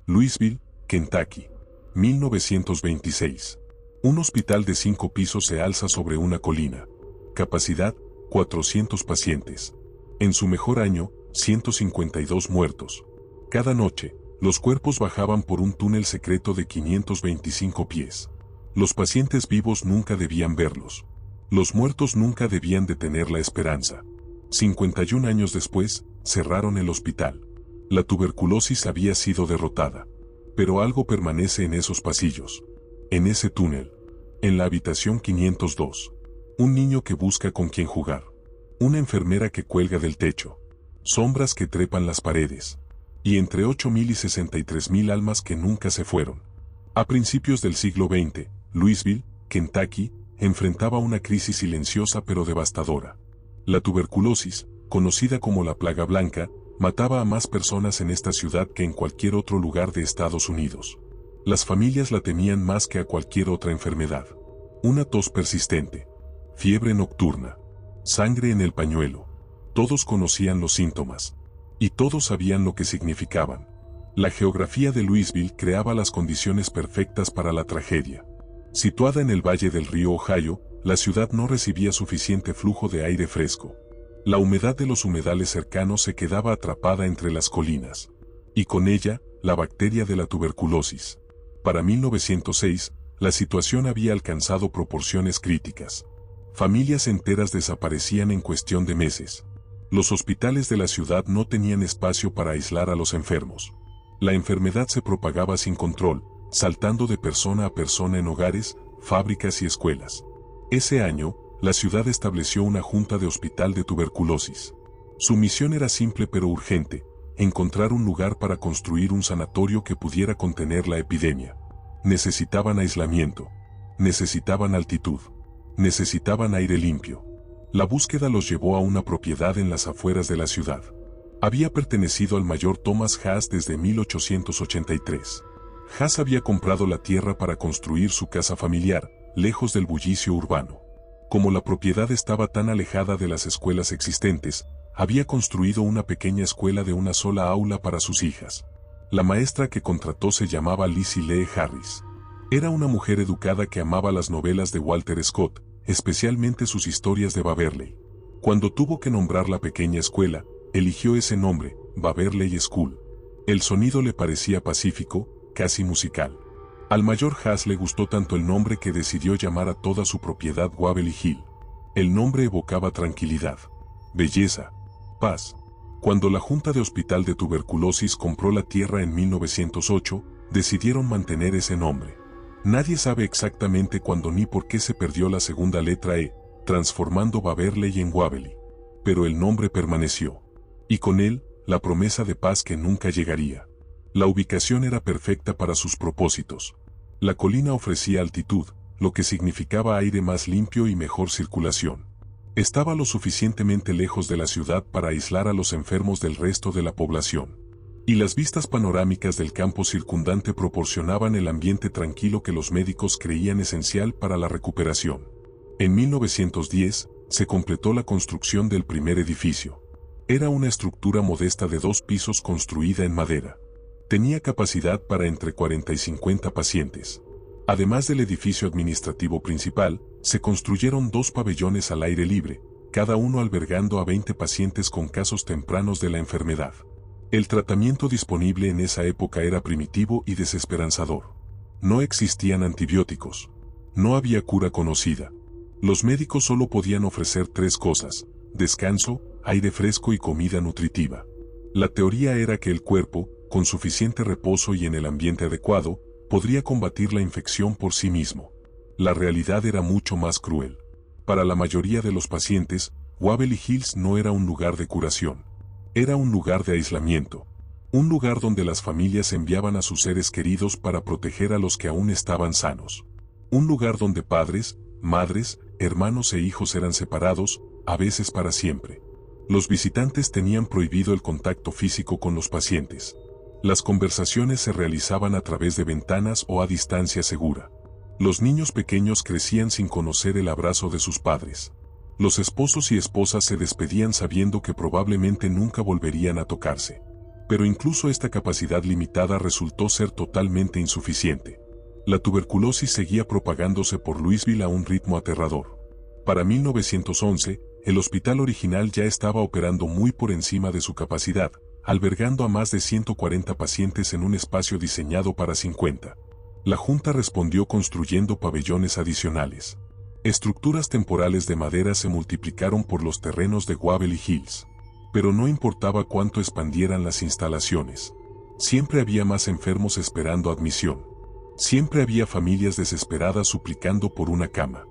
Louisville, Kentucky. 1926. Un hospital de 5 pisos se alza sobre una colina. Capacidad, 400 pacientes. En su mejor año, 152 muertos. Cada noche, los cuerpos bajaban por un túnel secreto de 525 pies. Los pacientes vivos nunca debían verlos. Los muertos nunca debían de tener la esperanza. 51 años después, cerraron el hospital. La tuberculosis había sido derrotada. Pero algo permanece en esos pasillos. En ese túnel. En la habitación 502. Un niño que busca con quién jugar. Una enfermera que cuelga del techo. Sombras que trepan las paredes. Y entre 8.000 y 63.000 almas que nunca se fueron. A principios del siglo XX, Louisville, Kentucky, enfrentaba una crisis silenciosa pero devastadora. La tuberculosis, conocida como la plaga blanca, mataba a más personas en esta ciudad que en cualquier otro lugar de Estados Unidos. Las familias la temían más que a cualquier otra enfermedad. Una tos persistente. Fiebre nocturna. Sangre en el pañuelo. Todos conocían los síntomas. Y todos sabían lo que significaban. La geografía de Louisville creaba las condiciones perfectas para la tragedia. Situada en el valle del río Ohio, la ciudad no recibía suficiente flujo de aire fresco. La humedad de los humedales cercanos se quedaba atrapada entre las colinas. Y con ella, la bacteria de la tuberculosis. Para 1906, la situación había alcanzado proporciones críticas. Familias enteras desaparecían en cuestión de meses. Los hospitales de la ciudad no tenían espacio para aislar a los enfermos. La enfermedad se propagaba sin control, saltando de persona a persona en hogares, fábricas y escuelas. Ese año, la ciudad estableció una junta de hospital de tuberculosis. Su misión era simple pero urgente: encontrar un lugar para construir un sanatorio que pudiera contener la epidemia. Necesitaban aislamiento. Necesitaban altitud. Necesitaban aire limpio. La búsqueda los llevó a una propiedad en las afueras de la ciudad. Había pertenecido al mayor Thomas Haas desde 1883. Haas había comprado la tierra para construir su casa familiar, lejos del bullicio urbano. Como la propiedad estaba tan alejada de las escuelas existentes, había construido una pequeña escuela de una sola aula para sus hijas. La maestra que contrató se llamaba Lizzie Lee Harris. Era una mujer educada que amaba las novelas de Walter Scott, especialmente sus historias de Waverly. Cuando tuvo que nombrar la pequeña escuela, eligió ese nombre, Waverly School. El sonido le parecía pacífico, casi musical. Al mayor Haas le gustó tanto el nombre que decidió llamar a toda su propiedad Waverly Hill. El nombre evocaba tranquilidad, belleza, paz. Cuando la Junta de Hospital de Tuberculosis compró la tierra en 1908, decidieron mantener ese nombre. Nadie sabe exactamente cuándo ni por qué se perdió la segunda letra E, transformando Waverly en Waverly. Pero el nombre permaneció. Y con él, la promesa de paz que nunca llegaría. La ubicación era perfecta para sus propósitos. La colina ofrecía altitud, lo que significaba aire más limpio y mejor circulación. Estaba lo suficientemente lejos de la ciudad para aislar a los enfermos del resto de la población. Y las vistas panorámicas del campo circundante proporcionaban el ambiente tranquilo que los médicos creían esencial para la recuperación. En 1910, se completó la construcción del primer edificio. Era una estructura modesta de 2 pisos construida en madera. Tenía capacidad para entre 40 y 50 pacientes. Además del edificio administrativo principal, se construyeron 2 pabellones al aire libre, cada uno albergando a 20 pacientes con casos tempranos de la enfermedad. El tratamiento disponible en esa época era primitivo y desesperanzador. No existían antibióticos. No había cura conocida. Los médicos solo podían ofrecer 3 cosas: descanso, aire fresco y comida nutritiva. La teoría era que el cuerpo, con suficiente reposo y en el ambiente adecuado, podría combatir la infección por sí mismo. La realidad era mucho más cruel. Para la mayoría de los pacientes, Waverly Hills no era un lugar de curación. Era un lugar de aislamiento. Un lugar donde las familias enviaban a sus seres queridos para proteger a los que aún estaban sanos. Un lugar donde padres, madres, hermanos e hijos eran separados, a veces para siempre. Los visitantes tenían prohibido el contacto físico con los pacientes. Las conversaciones se realizaban a través de ventanas o a distancia segura. Los niños pequeños crecían sin conocer el abrazo de sus padres. Los esposos y esposas se despedían sabiendo que probablemente nunca volverían a tocarse. Pero incluso esta capacidad limitada resultó ser totalmente insuficiente. La tuberculosis seguía propagándose por Louisville a un ritmo aterrador. Para 1911, el hospital original ya estaba operando muy por encima de su capacidad, albergando a más de 140 pacientes en un espacio diseñado para 50. La Junta respondió construyendo pabellones adicionales. Estructuras temporales de madera se multiplicaron por los terrenos de Waverly Hills. Pero no importaba cuánto expandieran las instalaciones. Siempre había más enfermos esperando admisión. Siempre había familias desesperadas suplicando por una cama.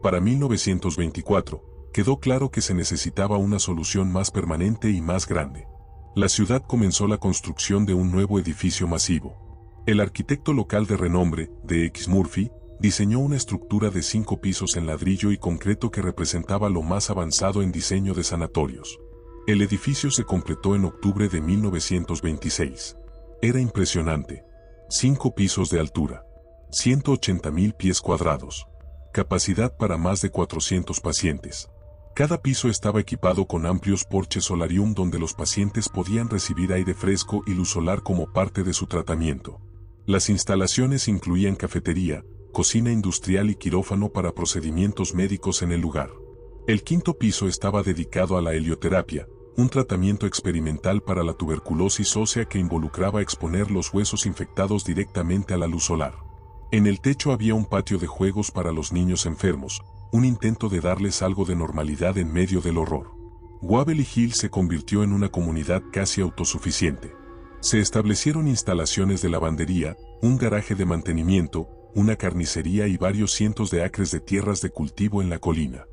Para 1924, quedó claro que se necesitaba una solución más permanente y más grande. La ciudad comenzó la construcción de un nuevo edificio masivo. El arquitecto local de renombre, D. X. Murphy, diseñó una estructura de 5 pisos en ladrillo y concreto que representaba lo más avanzado en diseño de sanatorios. El edificio se completó en octubre de 1926. Era impresionante. 5 pisos de altura. 180.000 pies cuadrados. Capacidad para más de 400 pacientes. Cada piso estaba equipado con amplios porches solarium donde los pacientes podían recibir aire fresco y luz solar como parte de su tratamiento. Las instalaciones incluían cafetería, cocina industrial y quirófano para procedimientos médicos en el lugar. El 5º piso estaba dedicado a la helioterapia, un tratamiento experimental para la tuberculosis ósea que involucraba exponer los huesos infectados directamente a la luz solar. En el techo había un patio de juegos para los niños enfermos, un intento de darles algo de normalidad en medio del horror. Waverly Hills se convirtió en una comunidad casi autosuficiente. Se establecieron instalaciones de lavandería, un garaje de mantenimiento, una carnicería y varios cientos de acres de tierras de cultivo en la colina.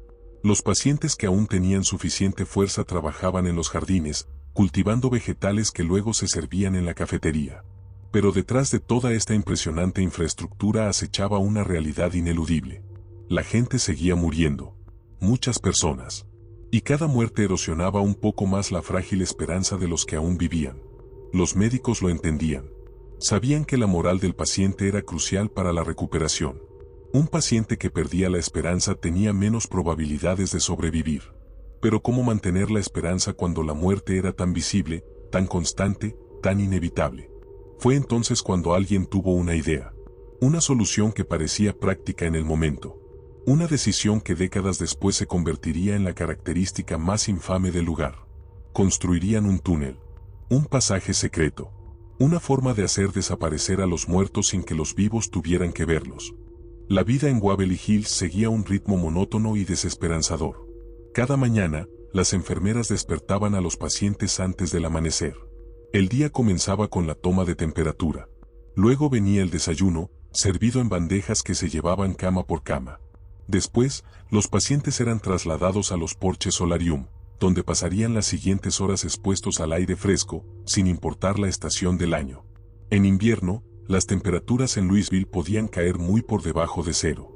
Los pacientes que aún tenían suficiente fuerza trabajaban en los jardines, cultivando vegetales que luego se servían en la cafetería. Pero detrás de toda esta impresionante infraestructura acechaba una realidad ineludible. La gente seguía muriendo. Muchas personas. Y cada muerte erosionaba un poco más la frágil esperanza de los que aún vivían. Los médicos lo entendían. Sabían que la moral del paciente era crucial para la recuperación. Un paciente que perdía la esperanza tenía menos probabilidades de sobrevivir. Pero ¿cómo mantener la esperanza cuando la muerte era tan visible, tan constante, tan inevitable? Fue entonces cuando alguien tuvo una idea. Una solución que parecía práctica en el momento. Una decisión que décadas después se convertiría en la característica más infame del lugar. Construirían un túnel. Un pasaje secreto. Una forma de hacer desaparecer a los muertos sin que los vivos tuvieran que verlos. La vida en Waverly Hills seguía un ritmo monótono y desesperanzador. Cada mañana, las enfermeras despertaban a los pacientes antes del amanecer. El día comenzaba con la toma de temperatura. Luego venía el desayuno, servido en bandejas que se llevaban cama por cama. Después, los pacientes eran trasladados a los porches solarium, donde pasarían las siguientes horas expuestos al aire fresco, sin importar la estación del año. En invierno, las temperaturas en Louisville podían caer muy por debajo de cero.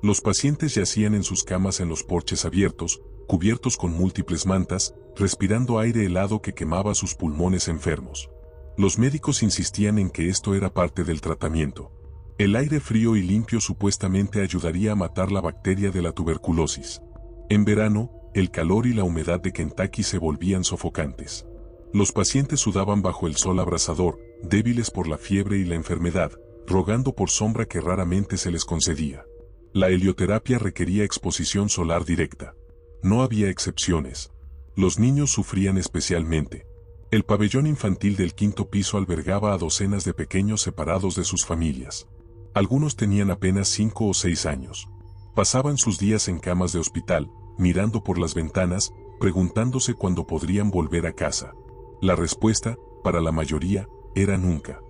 Los pacientes yacían en sus camas en los porches abiertos, cubiertos con múltiples mantas, respirando aire helado que quemaba sus pulmones enfermos. Los médicos insistían en que esto era parte del tratamiento. El aire frío y limpio supuestamente ayudaría a matar la bacteria de la tuberculosis. En verano, el calor y la humedad de Kentucky se volvían sofocantes. Los pacientes sudaban bajo el sol abrasador, débiles por la fiebre y la enfermedad, rogando por sombra que raramente se les concedía. La helioterapia requería exposición solar directa. No había excepciones. Los niños sufrían especialmente. El pabellón infantil del 5º piso albergaba a docenas de pequeños separados de sus familias. Algunos tenían apenas 5 o 6 años. Pasaban sus días en camas de hospital, mirando por las ventanas, preguntándose cuándo podrían volver a casa. La respuesta, para la mayoría, era nunca.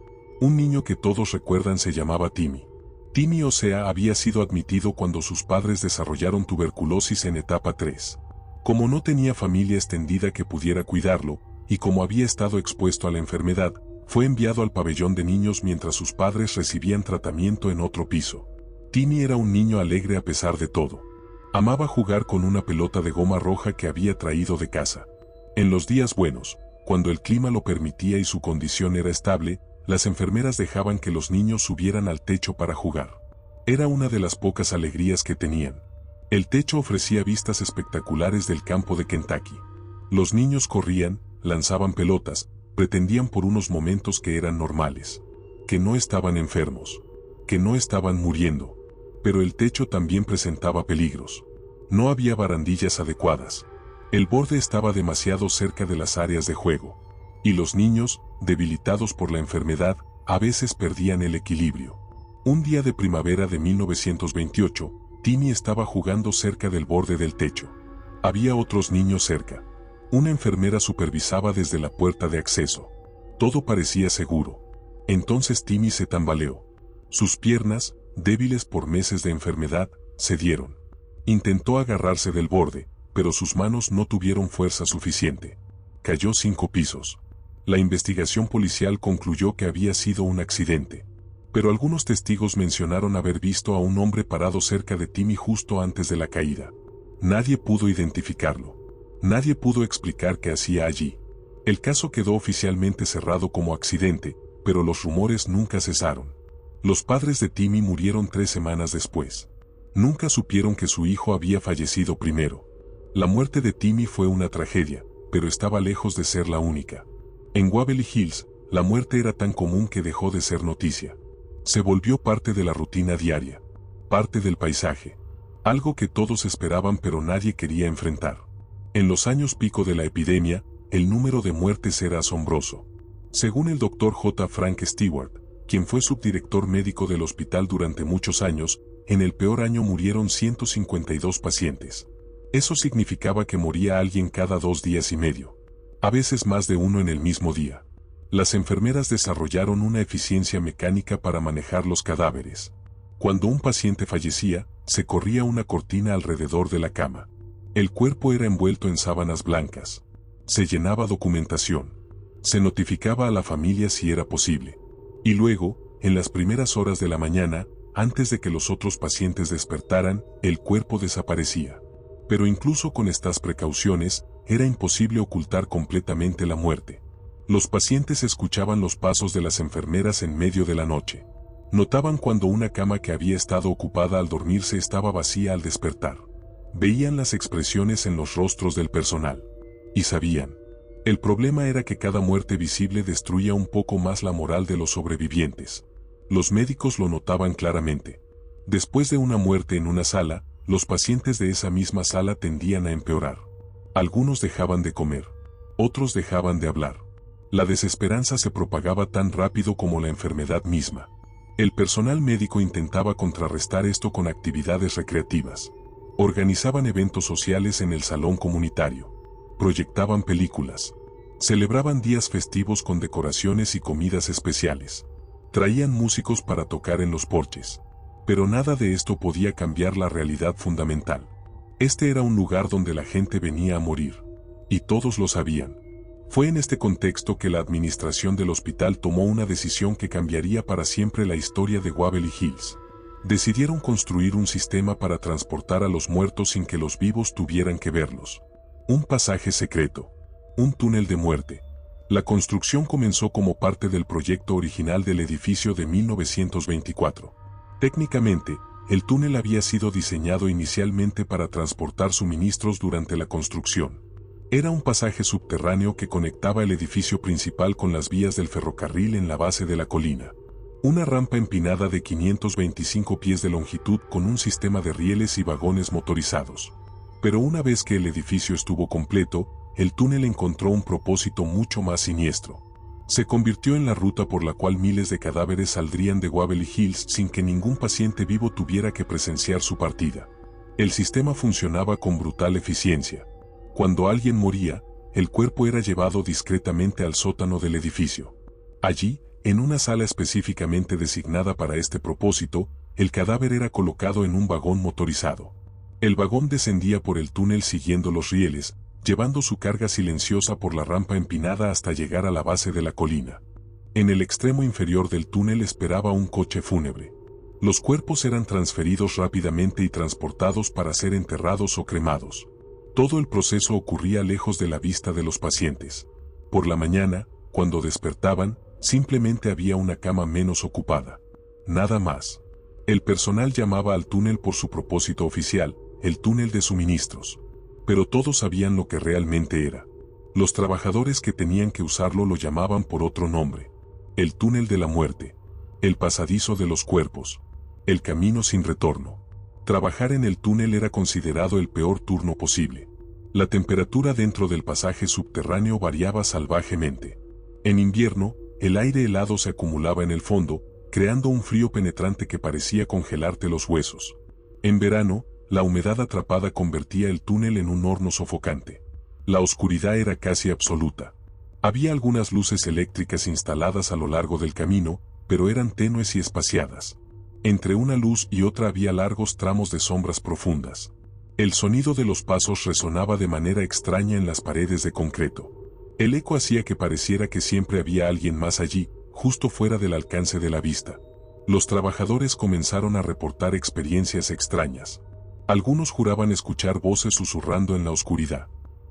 Un niño que todos recuerdan se llamaba Timmy. Timmy Osea había sido admitido cuando sus padres desarrollaron tuberculosis en etapa 3. Como no tenía familia extendida que pudiera cuidarlo, y como había estado expuesto a la enfermedad, fue enviado al pabellón de niños mientras sus padres recibían tratamiento en otro piso. Timmy era un niño alegre a pesar de todo. Amaba jugar con una pelota de goma roja que había traído de casa. En los días buenos, cuando el clima lo permitía y su condición era estable, las enfermeras dejaban que los niños subieran al techo para jugar. Era una de las pocas alegrías que tenían. El techo ofrecía vistas espectaculares del campo de Kentucky. Los niños corrían, lanzaban pelotas, Pretendían por unos momentos que eran normales, que no estaban enfermos, que no estaban muriendo, pero el techo también presentaba peligros. No había barandillas adecuadas. El borde estaba demasiado cerca de las áreas de juego, y los niños, debilitados por la enfermedad, a veces perdían el equilibrio. Un día de primavera de 1928, Timmy estaba jugando cerca del borde del techo. Había otros niños cerca. Una enfermera supervisaba desde la puerta de acceso. Todo parecía seguro. Entonces Timmy se tambaleó. Sus piernas, débiles por meses de enfermedad, cedieron. Intentó agarrarse del borde, pero sus manos no tuvieron fuerza suficiente. Cayó 5 pisos. La investigación policial concluyó que había sido un accidente, pero algunos testigos mencionaron haber visto a un hombre parado cerca de Timmy justo antes de la caída. Nadie pudo identificarlo. Nadie pudo explicar qué hacía allí. El caso quedó oficialmente cerrado como accidente, pero los rumores nunca cesaron. Los padres de Timmy murieron 3 semanas después. Nunca supieron que su hijo había fallecido primero. La muerte de Timmy fue una tragedia, pero estaba lejos de ser la única. En Waverly Hills, la muerte era tan común que dejó de ser noticia. Se volvió parte de la rutina diaria, parte del paisaje, algo que todos esperaban pero nadie quería enfrentar. En los años pico de la epidemia, el número de muertes era asombroso. Según el Dr. J. Frank Stewart, quien fue subdirector médico del hospital durante muchos años, en el peor año murieron 152 pacientes. Eso significaba que moría alguien cada 2 días y medio. A veces más de uno en el mismo día. Las enfermeras desarrollaron una eficiencia mecánica para manejar los cadáveres. Cuando un paciente fallecía, se corría una cortina alrededor de la cama. El cuerpo era envuelto en sábanas blancas. Se llenaba documentación. Se notificaba a la familia si era posible. Y luego, en las primeras horas de la mañana, antes de que los otros pacientes despertaran, el cuerpo desaparecía. Pero incluso con estas precauciones, era imposible ocultar completamente la muerte. Los pacientes escuchaban los pasos de las enfermeras en medio de la noche. Notaban cuando una cama que había estado ocupada al dormirse estaba vacía al despertar. Veían las expresiones en los rostros del personal. Y sabían. El problema era que cada muerte visible destruía un poco más la moral de los sobrevivientes. Los médicos lo notaban claramente. Después de una muerte en una sala, los pacientes de esa misma sala tendían a empeorar. Algunos dejaban de comer. Otros dejaban de hablar. La desesperanza se propagaba tan rápido como la enfermedad misma. El personal médico intentaba contrarrestar esto con actividades recreativas. Organizaban eventos sociales en el salón comunitario. Proyectaban películas. Celebraban días festivos con decoraciones y comidas especiales. Traían músicos para tocar en los porches. Pero nada de esto podía cambiar la realidad fundamental. Este era un lugar donde la gente venía a morir. Y todos lo sabían. Fue en este contexto que la administración del hospital tomó una decisión que cambiaría para siempre la historia de Waverly Hills. Decidieron construir un sistema para transportar a los muertos sin que los vivos tuvieran que verlos. Un pasaje secreto. Un túnel de muerte. La construcción comenzó como parte del proyecto original del edificio de 1924. Técnicamente, el túnel había sido diseñado inicialmente para transportar suministros durante la construcción. Era un pasaje subterráneo que conectaba el edificio principal con las vías del ferrocarril en la base de la colina. Una rampa empinada de 525 pies de longitud con un sistema de rieles y vagones motorizados. Pero una vez que el edificio estuvo completo, el túnel encontró un propósito mucho más siniestro. Se convirtió en la ruta por la cual miles de cadáveres saldrían de Waverly Hills sin que ningún paciente vivo tuviera que presenciar su partida. El sistema funcionaba con brutal eficiencia. Cuando alguien moría, el cuerpo era llevado discretamente al sótano del edificio. Allí, en una sala específicamente designada para este propósito, el cadáver era colocado en un vagón motorizado. El vagón descendía por el túnel siguiendo los rieles, llevando su carga silenciosa por la rampa empinada hasta llegar a la base de la colina. En el extremo inferior del túnel esperaba un coche fúnebre. Los cuerpos eran transferidos rápidamente y transportados para ser enterrados o cremados. Todo el proceso ocurría lejos de la vista de los pacientes. Por la mañana, cuando despertaban, simplemente había una cama menos ocupada. Nada más. El personal llamaba al túnel por su propósito oficial, el túnel de suministros. Pero todos sabían lo que realmente era. Los trabajadores que tenían que usarlo lo llamaban por otro nombre: el túnel de la muerte, el pasadizo de los cuerpos, el camino sin retorno. Trabajar en el túnel era considerado el peor turno posible. La temperatura dentro del pasaje subterráneo variaba salvajemente. En invierno, el aire helado se acumulaba en el fondo, creando un frío penetrante que parecía congelarte los huesos. En verano, la humedad atrapada convertía el túnel en un horno sofocante. La oscuridad era casi absoluta. Había algunas luces eléctricas instaladas a lo largo del camino, pero eran tenues y espaciadas. Entre una luz y otra había largos tramos de sombras profundas. El sonido de los pasos resonaba de manera extraña en las paredes de concreto. El eco hacía que pareciera que siempre había alguien más allí, justo fuera del alcance de la vista. Los trabajadores comenzaron a reportar experiencias extrañas. Algunos juraban escuchar voces susurrando en la oscuridad.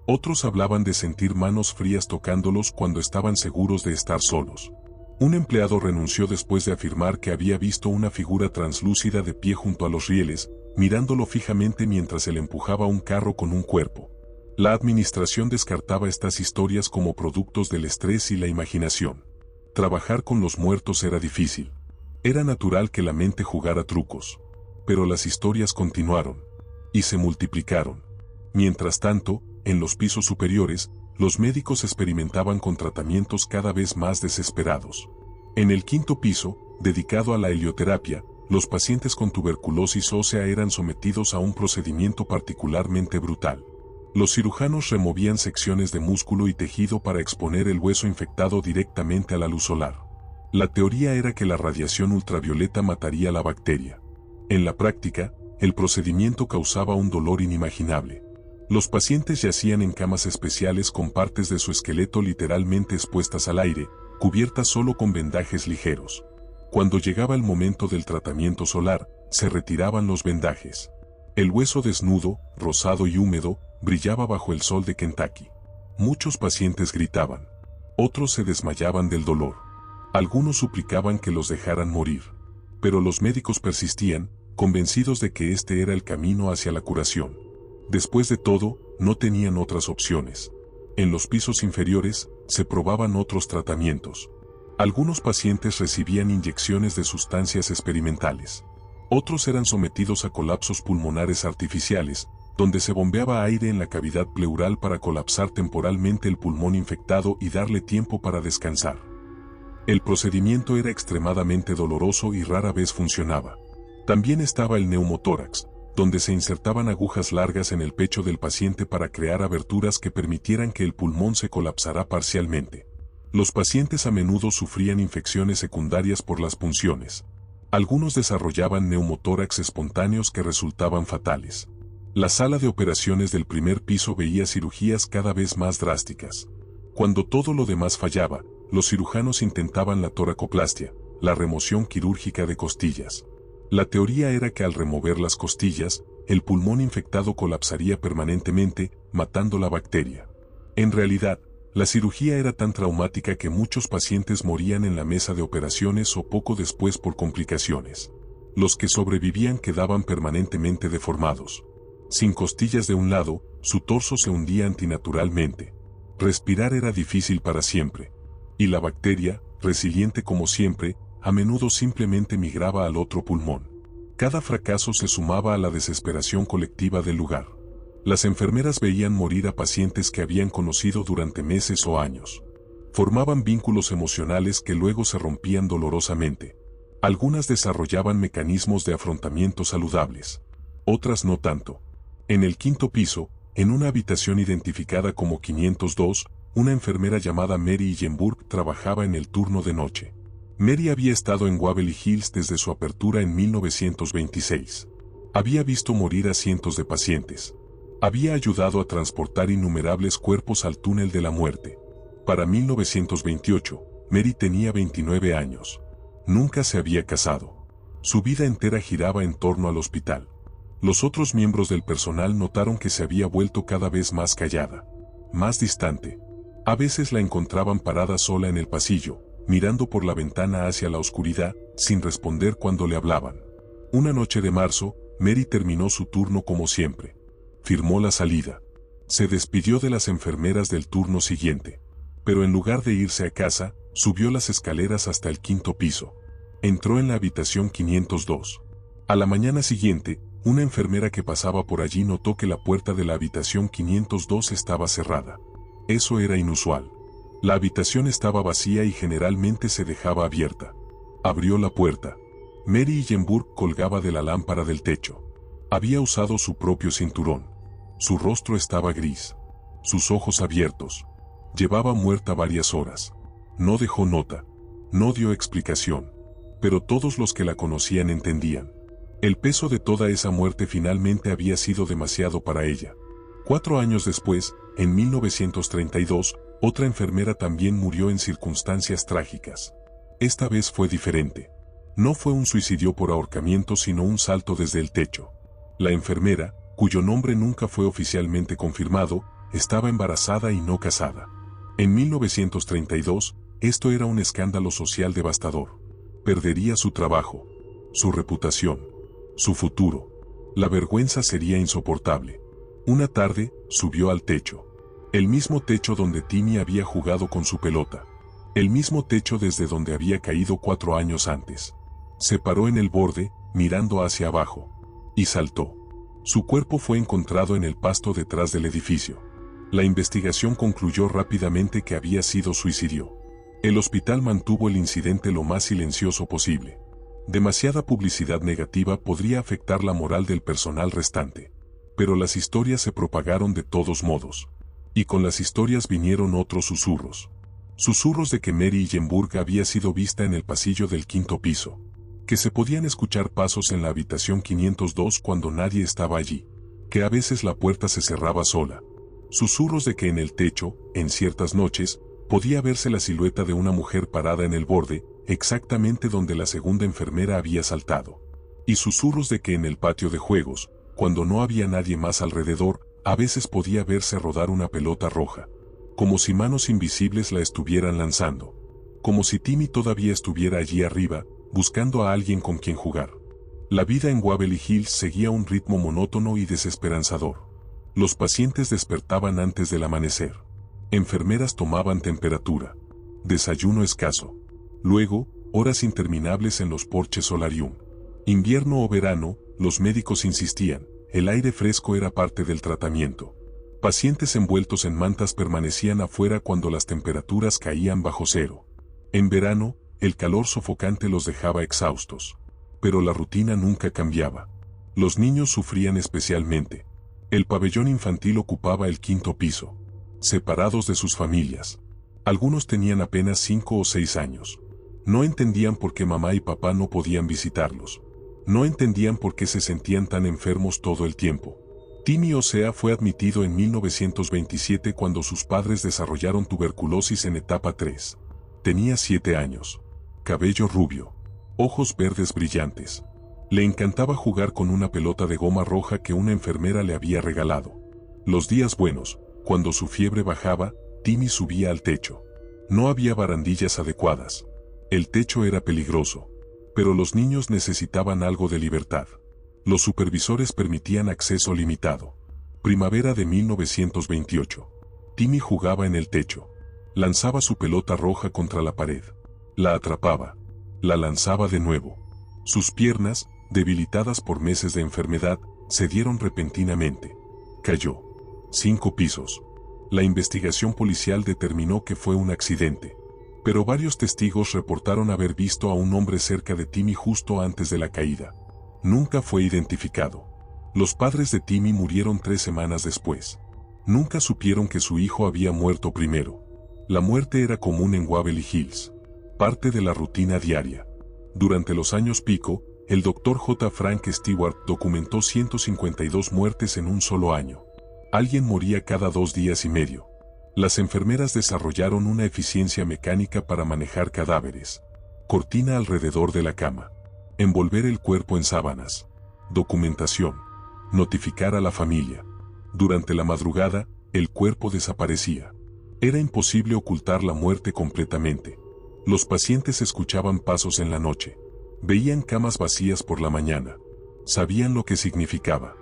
Otros hablaban de sentir manos frías tocándolos cuando estaban seguros de estar solos. Un empleado renunció después de afirmar que había visto una figura translúcida de pie junto a los rieles, mirándolo fijamente mientras él empujaba un carro con un cuerpo. La administración descartaba estas historias como productos del estrés y la imaginación. Trabajar con los muertos era difícil. Era natural que la mente jugara trucos. Pero las historias continuaron. Y se multiplicaron. Mientras tanto, en los pisos superiores, los médicos experimentaban con tratamientos cada vez más desesperados. En el quinto piso, dedicado a la helioterapia, los pacientes con tuberculosis ósea eran sometidos a un procedimiento particularmente brutal. Los cirujanos removían secciones de músculo y tejido para exponer el hueso infectado directamente a la luz solar. La teoría era que la radiación ultravioleta mataría la bacteria. En la práctica, el procedimiento causaba un dolor inimaginable. Los pacientes yacían en camas especiales con partes de su esqueleto literalmente expuestas al aire, cubiertas solo con vendajes ligeros. Cuando llegaba el momento del tratamiento solar, se retiraban los vendajes. El hueso desnudo, rosado y húmedo, brillaba bajo el sol de Kentucky. Muchos pacientes gritaban. Otros se desmayaban del dolor. Algunos suplicaban que los dejaran morir. Pero los médicos persistían, convencidos de que este era el camino hacia la curación. Después de todo, no tenían otras opciones. En los pisos inferiores, se probaban otros tratamientos. Algunos pacientes recibían inyecciones de sustancias experimentales. Otros eran sometidos a colapsos pulmonares artificiales, donde se bombeaba aire en la cavidad pleural para colapsar temporalmente el pulmón infectado y darle tiempo para descansar. El procedimiento era extremadamente doloroso y rara vez funcionaba. También estaba el neumotórax, donde se insertaban agujas largas en el pecho del paciente para crear aberturas que permitieran que el pulmón se colapsara parcialmente. Los pacientes a menudo sufrían infecciones secundarias por las punciones. Algunos desarrollaban neumotórax espontáneos que resultaban fatales. La sala de operaciones del primer piso veía cirugías cada vez más drásticas. Cuando todo lo demás fallaba, los cirujanos intentaban la toracoplastia, la remoción quirúrgica de costillas. La teoría era que al remover las costillas, el pulmón infectado colapsaría permanentemente, matando la bacteria. En realidad, la cirugía era tan traumática que muchos pacientes morían en la mesa de operaciones o poco después por complicaciones. Los que sobrevivían quedaban permanentemente deformados. Sin costillas de un lado, su torso se hundía antinaturalmente. Respirar era difícil para siempre. Y la bacteria, resiliente como siempre, a menudo simplemente migraba al otro pulmón. Cada fracaso se sumaba a la desesperación colectiva del lugar. Las enfermeras veían morir a pacientes que habían conocido durante meses o años. Formaban vínculos emocionales que luego se rompían dolorosamente. Algunas desarrollaban mecanismos de afrontamiento saludables. Otras no tanto. En el quinto piso, en una habitación identificada como 502, una enfermera llamada Mary Illenburg trabajaba en el turno de noche. Mary había estado en Waverly Hills desde su apertura en 1926. Había visto morir a cientos de pacientes. Había ayudado a transportar innumerables cuerpos al túnel de la muerte. Para 1928, Mary tenía 29 años. Nunca se había casado. Su vida entera giraba en torno al hospital. Los otros miembros del personal notaron que se había vuelto cada vez más callada, más distante. A veces la encontraban parada sola en el pasillo, mirando por la ventana hacia la oscuridad, sin responder cuando le hablaban. Una noche de marzo, Mary terminó su turno como siempre. Firmó la salida. Se despidió de las enfermeras del turno siguiente. Pero en lugar de irse a casa, subió las escaleras hasta el 5º piso. Entró en la habitación 502. A la mañana siguiente, una enfermera que pasaba por allí notó que la puerta de la habitación 502 estaba cerrada. Eso era inusual. La habitación estaba vacía y generalmente se dejaba abierta. Abrió la puerta. Mary Hillenburg colgaba de la lámpara del techo. Había usado su propio cinturón. Su rostro estaba gris. Sus ojos abiertos. Llevaba muerta varias horas. No dejó nota. No dio explicación. Pero todos los que la conocían entendían. El peso de toda esa muerte finalmente había sido demasiado para ella. 4 años después, en 1932, otra enfermera también murió en circunstancias trágicas. Esta vez fue diferente. No fue un suicidio por ahorcamiento sino un salto desde el techo. La enfermera, cuyo nombre nunca fue oficialmente confirmado, estaba embarazada y no casada. En 1932, esto era un escándalo social devastador. Perdería su trabajo, su reputación, su futuro. La vergüenza sería insoportable. Una tarde, subió al techo. El mismo techo donde Timmy había jugado con su pelota. El mismo techo desde donde había caído 4 años antes. Se paró en el borde, mirando hacia abajo. Y saltó. Su cuerpo fue encontrado en el pasto detrás del edificio. La investigación concluyó rápidamente que había sido suicidio. El hospital mantuvo el incidente lo más silencioso posible. Demasiada publicidad negativa podría afectar la moral del personal restante. Pero las historias se propagaron de todos modos. Y con las historias vinieron otros susurros. Susurros de que Mary Hillenburg había sido vista en el pasillo del 5º piso. Que se podían escuchar pasos en la habitación 502 cuando nadie estaba allí. Que a veces la puerta se cerraba sola. Susurros de que en el techo, en ciertas noches, podía verse la silueta de una mujer parada en el borde, exactamente donde la segunda enfermera había saltado. Y susurros de que en el patio de juegos, cuando no había nadie más alrededor, a veces podía verse rodar una pelota roja. Como si manos invisibles la estuvieran lanzando. Como si Timmy todavía estuviera allí arriba, buscando a alguien con quien jugar. La vida en Waverly Hills seguía un ritmo monótono y desesperanzador. Los pacientes despertaban antes del amanecer. Enfermeras tomaban temperatura. Desayuno escaso. Luego, horas interminables en los porches solarium. Invierno o verano, los médicos insistían, el aire fresco era parte del tratamiento. Pacientes envueltos en mantas permanecían afuera cuando las temperaturas caían bajo cero. En verano, el calor sofocante los dejaba exhaustos. Pero la rutina nunca cambiaba. Los niños sufrían especialmente. El pabellón infantil ocupaba el 5º piso. Separados de sus familias. Algunos tenían apenas 5 o 6 años. No entendían por qué mamá y papá no podían visitarlos. No entendían por qué se sentían tan enfermos todo el tiempo. Timmy Osea fue admitido en 1927 cuando sus padres desarrollaron tuberculosis en etapa 3. Tenía 7 años. Cabello rubio. Ojos verdes brillantes. Le encantaba jugar con una pelota de goma roja que una enfermera le había regalado. Los días buenos, cuando su fiebre bajaba, Timmy subía al techo. No había barandillas adecuadas. El techo era peligroso. Pero los niños necesitaban algo de libertad. Los supervisores permitían acceso limitado. Primavera de 1928. Timmy jugaba en el techo. Lanzaba su pelota roja contra la pared. La atrapaba. La lanzaba de nuevo. Sus piernas, debilitadas por meses de enfermedad, cedieron repentinamente. Cayó. 5 pisos. La investigación policial determinó que fue un accidente. Pero varios testigos reportaron haber visto a un hombre cerca de Timmy justo antes de la caída. Nunca fue identificado. Los padres de Timmy murieron 3 semanas después. Nunca supieron que su hijo había muerto primero. La muerte era común en Waverly Hills. Parte de la rutina diaria. Durante los años pico, el Dr. J. Frank Stewart documentó 152 muertes en un solo año. Alguien moría cada 2 días y medio. Las enfermeras desarrollaron una eficiencia mecánica para manejar cadáveres. Cortina alrededor de la cama. Envolver el cuerpo en sábanas. Documentación. Notificar a la familia. Durante la madrugada, el cuerpo desaparecía. Era imposible ocultar la muerte completamente. Los pacientes escuchaban pasos en la noche. Veían camas vacías por la mañana. Sabían lo que significaba.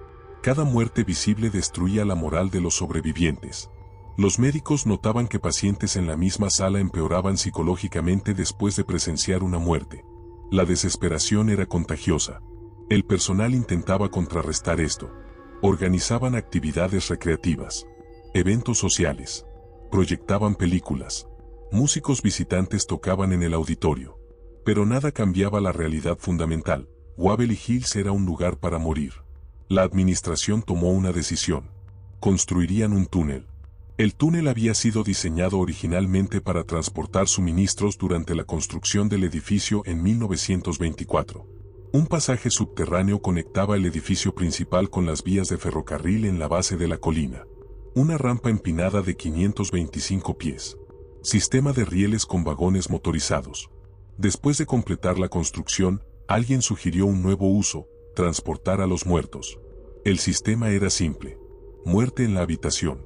Cada muerte visible destruía la moral de los sobrevivientes. Los médicos notaban que pacientes en la misma sala empeoraban psicológicamente después de presenciar una muerte. La desesperación era contagiosa. El personal intentaba contrarrestar esto. Organizaban actividades recreativas, eventos sociales, proyectaban películas. Músicos visitantes tocaban en el auditorio. Pero nada cambiaba la realidad fundamental. Waverly Hills era un lugar para morir. La administración tomó una decisión. Construirían un túnel. El túnel había sido diseñado originalmente para transportar suministros durante la construcción del edificio en 1924. Un pasaje subterráneo conectaba el edificio principal con las vías de ferrocarril en la base de la colina. Una rampa empinada de 525 pies. Sistema de rieles con vagones motorizados. Después de completar la construcción, alguien sugirió un nuevo uso: transportar a los muertos. El sistema era simple. Muerte en la habitación.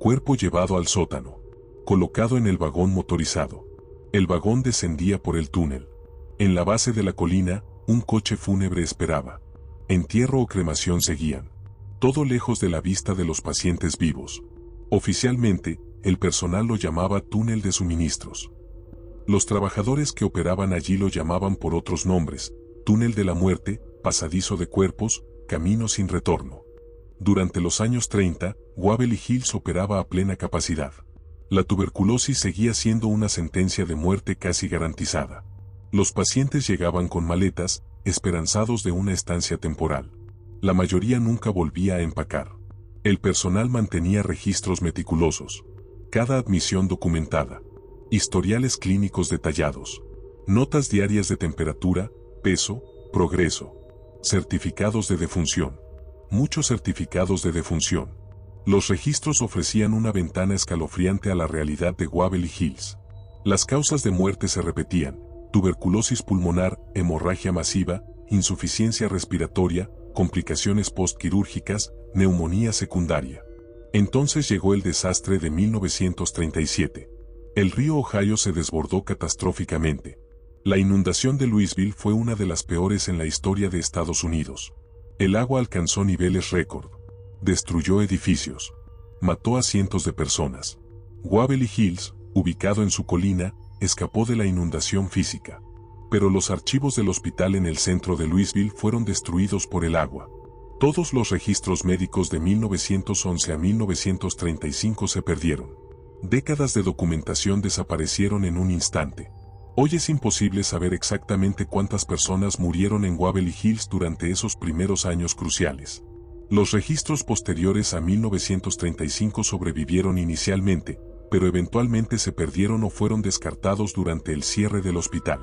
Cuerpo llevado al sótano. Colocado en el vagón motorizado. El vagón descendía por el túnel. En la base de la colina, un coche fúnebre esperaba. Entierro o cremación seguían. Todo lejos de la vista de los pacientes vivos. Oficialmente, el personal lo llamaba túnel de suministros. Los trabajadores que operaban allí lo llamaban por otros nombres: túnel de la muerte, pasadizo de cuerpos, camino sin retorno. Durante los años 30, Waverly Hills operaba a plena capacidad. La tuberculosis seguía siendo una sentencia de muerte casi garantizada. Los pacientes llegaban con maletas, esperanzados de una estancia temporal. La mayoría nunca volvía a empacar. El personal mantenía registros meticulosos. Cada admisión documentada. Historiales clínicos detallados. Notas diarias de temperatura, peso, progreso. Certificados de defunción. Muchos certificados de defunción. Los registros ofrecían una ventana escalofriante a la realidad de Waverly Hills. Las causas de muerte se repetían: tuberculosis pulmonar, hemorragia masiva, insuficiencia respiratoria, complicaciones postquirúrgicas, neumonía secundaria. Entonces llegó el desastre de 1937. El río Ohio se desbordó catastróficamente. La inundación de Louisville fue una de las peores en la historia de Estados Unidos. El agua alcanzó niveles récord. Destruyó edificios. Mató a cientos de personas. Waverly Hills, ubicado en su colina, escapó de la inundación física. Pero los archivos del hospital en el centro de Louisville fueron destruidos por el agua. Todos los registros médicos de 1911 a 1935 se perdieron. Décadas de documentación desaparecieron en un instante. Hoy es imposible saber exactamente cuántas personas murieron en Waverly Hills durante esos primeros años cruciales. Los registros posteriores a 1935 sobrevivieron inicialmente, pero eventualmente se perdieron o fueron descartados durante el cierre del hospital.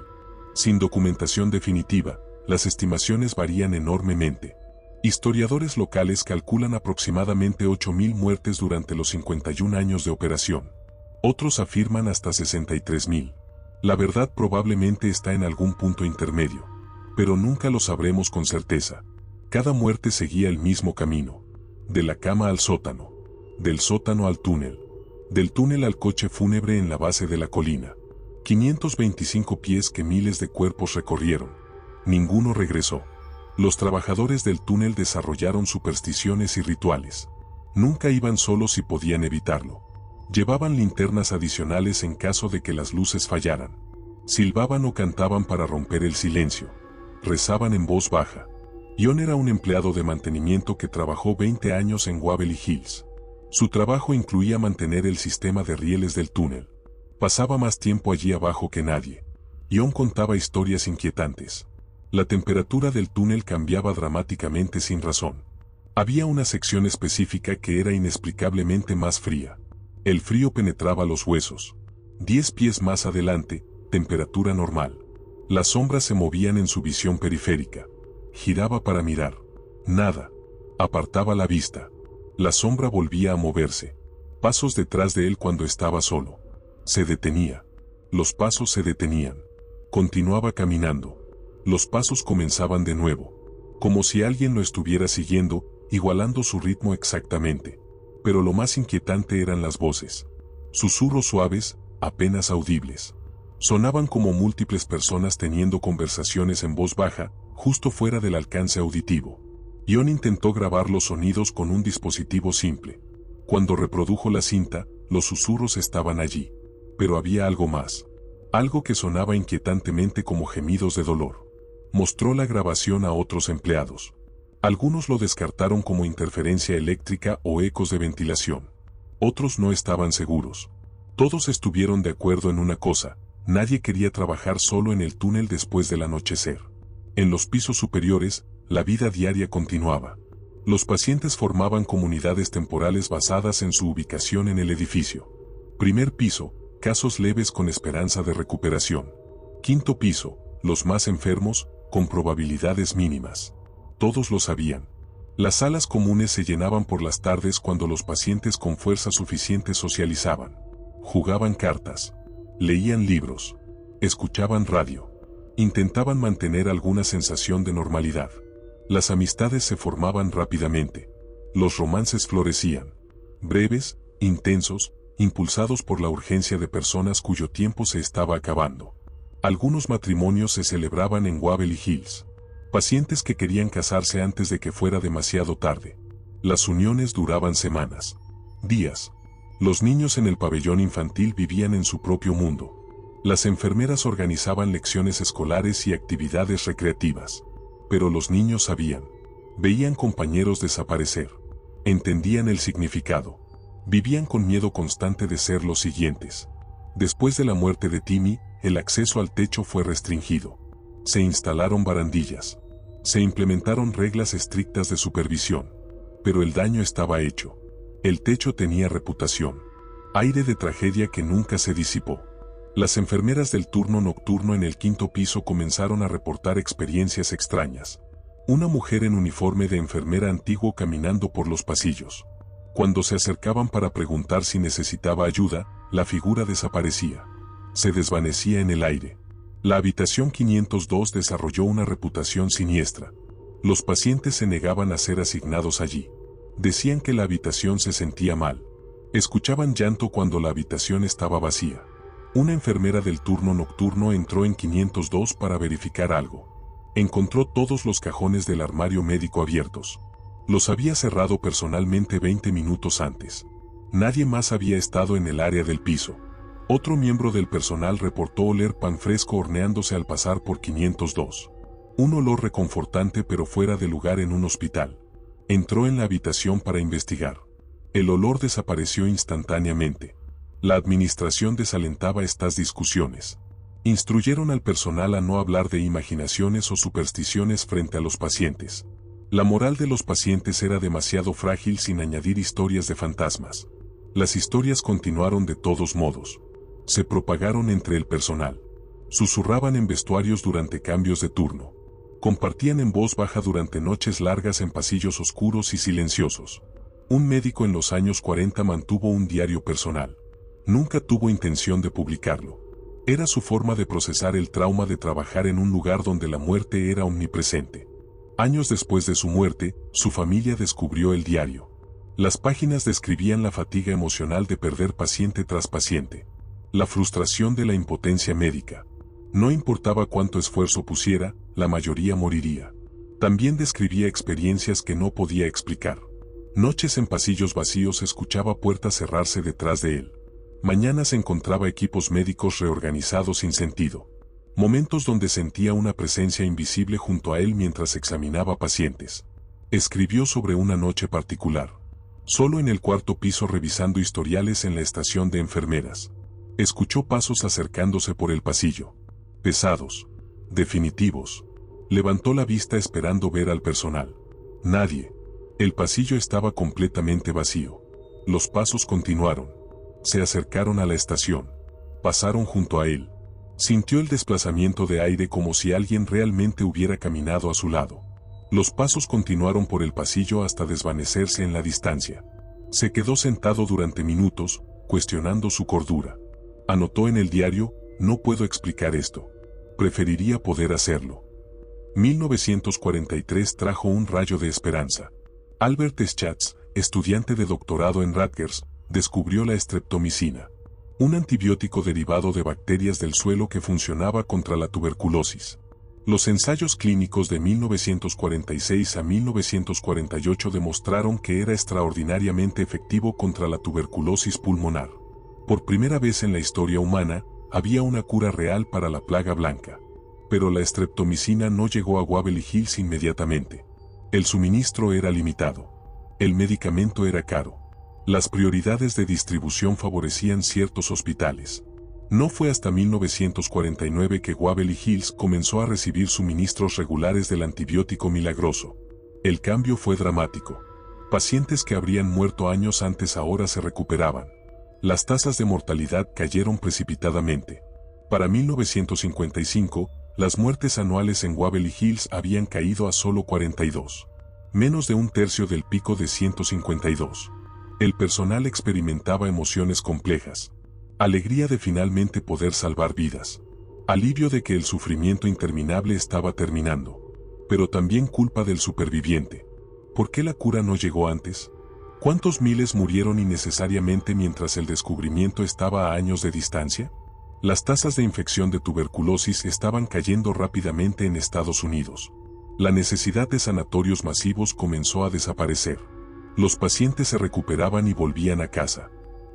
Sin documentación definitiva, las estimaciones varían enormemente. Historiadores locales calculan aproximadamente 8.000 muertes durante los 51 años de operación. Otros afirman hasta 63.000. La verdad probablemente está en algún punto intermedio, pero nunca lo sabremos con certeza. Cada muerte seguía el mismo camino. De la cama al sótano. Del sótano al túnel. Del túnel al coche fúnebre en la base de la colina. 525 pies que miles de cuerpos recorrieron. Ninguno regresó. Los trabajadores del túnel desarrollaron supersticiones y rituales. Nunca iban solos si podían evitarlo. Llevaban linternas adicionales en caso de que las luces fallaran. Silbaban o cantaban para romper el silencio. Rezaban en voz baja. John era un empleado de mantenimiento que trabajó 20 años en Waverly Hills. Su trabajo incluía mantener el sistema de rieles del túnel. Pasaba más tiempo allí abajo que nadie. John contaba historias inquietantes. La temperatura del túnel cambiaba dramáticamente sin razón. Había una sección específica que era inexplicablemente más fría. El frío penetraba los huesos. 10 pies más adelante, temperatura normal. Las sombras se movían en su visión periférica. Giraba para mirar. Nada. Apartaba la vista. La sombra volvía a moverse. Pasos detrás de él cuando estaba solo. Se detenía. Los pasos se detenían. Continuaba caminando. Los pasos comenzaban de nuevo. Como si alguien lo estuviera siguiendo, igualando su ritmo exactamente. Pero lo más inquietante eran las voces. Susurros suaves, apenas audibles. Sonaban como múltiples personas teniendo conversaciones en voz baja, justo fuera del alcance auditivo. Ion intentó grabar los sonidos con un dispositivo simple. Cuando reprodujo la cinta, los susurros estaban allí. Pero había algo más. Algo que sonaba inquietantemente como gemidos de dolor. Mostró la grabación a otros empleados. Algunos lo descartaron como interferencia eléctrica o ecos de ventilación. Otros no estaban seguros. Todos estuvieron de acuerdo en una cosa: nadie quería trabajar solo en el túnel después del anochecer. En los pisos superiores, la vida diaria continuaba. Los pacientes formaban comunidades temporales basadas en su ubicación en el edificio. Primer piso, casos leves con esperanza de recuperación. Quinto piso, los más enfermos, con probabilidades mínimas. Todos lo sabían. Las salas comunes se llenaban por las tardes cuando los pacientes con fuerza suficiente socializaban. Jugaban cartas. Leían libros. Escuchaban radio. Intentaban mantener alguna sensación de normalidad. Las amistades se formaban rápidamente. Los romances florecían. Breves, intensos, impulsados por la urgencia de personas cuyo tiempo se estaba acabando. Algunos matrimonios se celebraban en Waverly Hills. Pacientes que querían casarse antes de que fuera demasiado tarde. Las uniones duraban semanas. Días. Los niños en el pabellón infantil vivían en su propio mundo. Las enfermeras organizaban lecciones escolares y actividades recreativas. Pero los niños sabían. Veían compañeros desaparecer. Entendían el significado. Vivían con miedo constante de ser los siguientes. Después de la muerte de Timmy, el acceso al techo fue restringido. Se instalaron barandillas. Se implementaron reglas estrictas de supervisión. Pero el daño estaba hecho. El techo tenía reputación. Aire de tragedia que nunca se disipó. Las enfermeras del turno nocturno en el quinto piso comenzaron a reportar experiencias extrañas. Una mujer en uniforme de enfermera antiguo caminando por los pasillos. Cuando se acercaban para preguntar si necesitaba ayuda, la figura desaparecía. Se desvanecía en el aire. La habitación 502 desarrolló una reputación siniestra. Los pacientes se negaban a ser asignados allí. Decían que la habitación se sentía mal. Escuchaban llanto cuando la habitación estaba vacía. Una enfermera del turno nocturno entró en 502 para verificar algo. Encontró todos los cajones del armario médico abiertos. Los había cerrado personalmente 20 minutos antes. Nadie más había estado en el área del piso. Otro miembro del personal reportó oler pan fresco horneándose al pasar por 502. Un olor reconfortante pero fuera de lugar en un hospital. Entró en la habitación para investigar. El olor desapareció instantáneamente. La administración desalentaba estas discusiones. Instruyeron al personal a no hablar de imaginaciones o supersticiones frente a los pacientes. La moral de los pacientes era demasiado frágil sin añadir historias de fantasmas. Las historias continuaron de todos modos. Se propagaron entre el personal. Susurraban en vestuarios durante cambios de turno. Compartían en voz baja durante noches largas en pasillos oscuros y silenciosos. Un médico en los años 40 mantuvo un diario personal. Nunca tuvo intención de publicarlo. Era su forma de procesar el trauma de trabajar en un lugar donde la muerte era omnipresente. Años después de su muerte, su familia descubrió el diario. Las páginas describían la fatiga emocional de perder paciente tras paciente. La frustración de la impotencia médica. No importaba cuánto esfuerzo pusiera, la mayoría moriría. También describía experiencias que no podía explicar. Noches en pasillos vacíos escuchaba puertas cerrarse detrás de él. Mañanas encontraba equipos médicos reorganizados sin sentido. Momentos donde sentía una presencia invisible junto a él mientras examinaba pacientes. Escribió sobre una noche particular. Solo en el cuarto piso revisando historiales en la estación de enfermeras. Escuchó pasos acercándose por el pasillo. Pesados. Definitivos. Levantó la vista esperando ver al personal. Nadie. El pasillo estaba completamente vacío. Los pasos continuaron. Se acercaron a la estación. Pasaron junto a él. Sintió el desplazamiento de aire como si alguien realmente hubiera caminado a su lado. Los pasos continuaron por el pasillo hasta desvanecerse en la distancia. Se quedó sentado durante minutos, cuestionando su cordura. Anotó en el diario: no puedo explicar esto. Preferiría poder hacerlo. 1943 trajo un rayo de esperanza. Albert Schatz, estudiante de doctorado en Rutgers, descubrió la streptomicina. Un antibiótico derivado de bacterias del suelo que funcionaba contra la tuberculosis. Los ensayos clínicos de 1946 a 1948 demostraron que era extraordinariamente efectivo contra la tuberculosis pulmonar. Por primera vez en la historia humana, había una cura real para la plaga blanca. Pero la streptomicina no llegó a Waverly Hills inmediatamente. El suministro era limitado. El medicamento era caro. Las prioridades de distribución favorecían ciertos hospitales. No fue hasta 1949 que Waverly Hills comenzó a recibir suministros regulares del antibiótico milagroso. El cambio fue dramático. Pacientes que habrían muerto años antes ahora se recuperaban. Las tasas de mortalidad cayeron precipitadamente. Para 1955, las muertes anuales en Waverly Hills habían caído a solo 42. Menos de un tercio del pico de 152. El personal experimentaba emociones complejas. Alegría de finalmente poder salvar vidas. Alivio de que el sufrimiento interminable estaba terminando. Pero también culpa del superviviente. ¿Por qué la cura no llegó antes? ¿Cuántos miles murieron innecesariamente mientras el descubrimiento estaba a años de distancia? Las tasas de infección de tuberculosis estaban cayendo rápidamente en Estados Unidos. La necesidad de sanatorios masivos comenzó a desaparecer. Los pacientes se recuperaban y volvían a casa.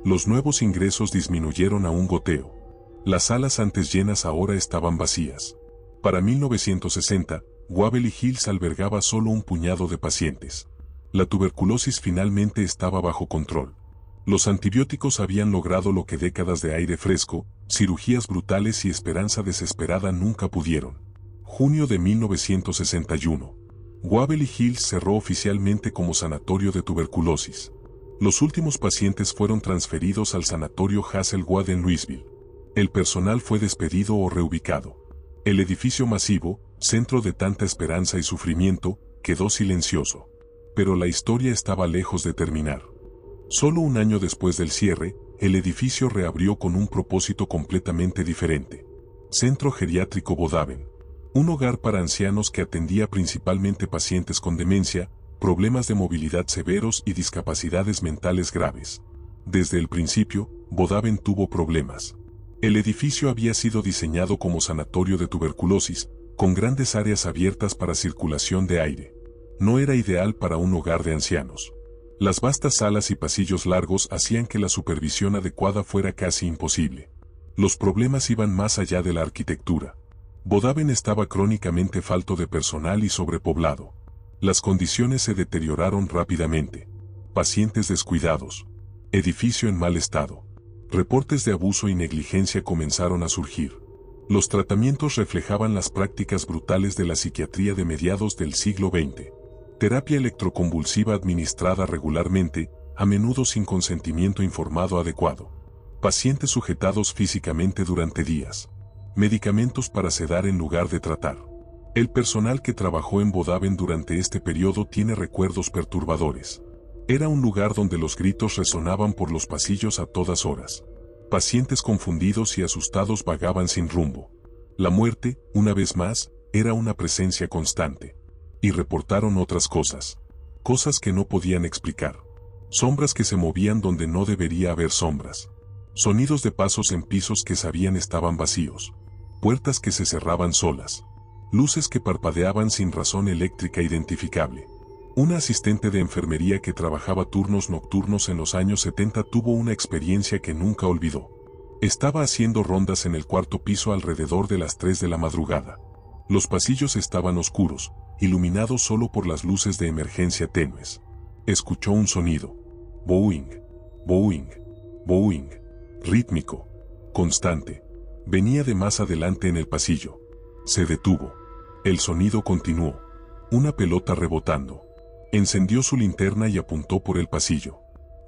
Los nuevos ingresos disminuyeron a un goteo. Las salas antes llenas ahora estaban vacías. Para 1960, Waverly Hills albergaba solo un puñado de pacientes. La tuberculosis finalmente estaba bajo control. Los antibióticos habían logrado lo que décadas de aire fresco, cirugías brutales y esperanza desesperada nunca pudieron. Junio de 1961. Waverly Hills cerró oficialmente como sanatorio de tuberculosis. Los últimos pacientes fueron transferidos al sanatorio Hazelwood en Louisville. El personal fue despedido o reubicado. El edificio masivo, centro de tanta esperanza y sufrimiento, quedó silencioso. Pero la historia estaba lejos de terminar. Solo un año después del cierre, el edificio reabrió con un propósito completamente diferente. Centro Geriátrico Bodaven. Un hogar para ancianos que atendía principalmente pacientes con demencia, problemas de movilidad severos y discapacidades mentales graves. Desde el principio, Bodaven tuvo problemas. El edificio había sido diseñado como sanatorio de tuberculosis, con grandes áreas abiertas para circulación de aire. No era ideal para un hogar de ancianos. Las vastas salas y pasillos largos hacían que la supervisión adecuada fuera casi imposible. Los problemas iban más allá de la arquitectura. Bodaven estaba crónicamente falto de personal y sobrepoblado. Las condiciones se deterioraron rápidamente. Pacientes descuidados. Edificio en mal estado. Reportes de abuso y negligencia comenzaron a surgir. Los tratamientos reflejaban las prácticas brutales de la psiquiatría de mediados del siglo XX. Terapia electroconvulsiva administrada regularmente, a menudo sin consentimiento informado adecuado. Pacientes sujetados físicamente durante días. Medicamentos para sedar en lugar de tratar. El personal que trabajó en Bodaven durante este periodo tiene recuerdos perturbadores. Era un lugar donde los gritos resonaban por los pasillos a todas horas. Pacientes confundidos y asustados vagaban sin rumbo. La muerte, una vez más, era una presencia constante. Y reportaron otras cosas. Cosas que no podían explicar. Sombras que se movían donde no debería haber sombras. Sonidos de pasos en pisos que sabían estaban vacíos. Puertas que se cerraban solas. Luces que parpadeaban sin razón eléctrica identificable. Una asistente de enfermería que trabajaba turnos nocturnos en los años 70 tuvo una experiencia que nunca olvidó. Estaba haciendo rondas en el cuarto piso alrededor de las 3 de la madrugada. Los pasillos estaban oscuros, iluminados solo por las luces de emergencia tenues. Escuchó un sonido. Boing, boing, boing. Rítmico, constante. Venía de más adelante en el pasillo. Se detuvo. El sonido continuó. Una pelota rebotando. Encendió su linterna y apuntó por el pasillo.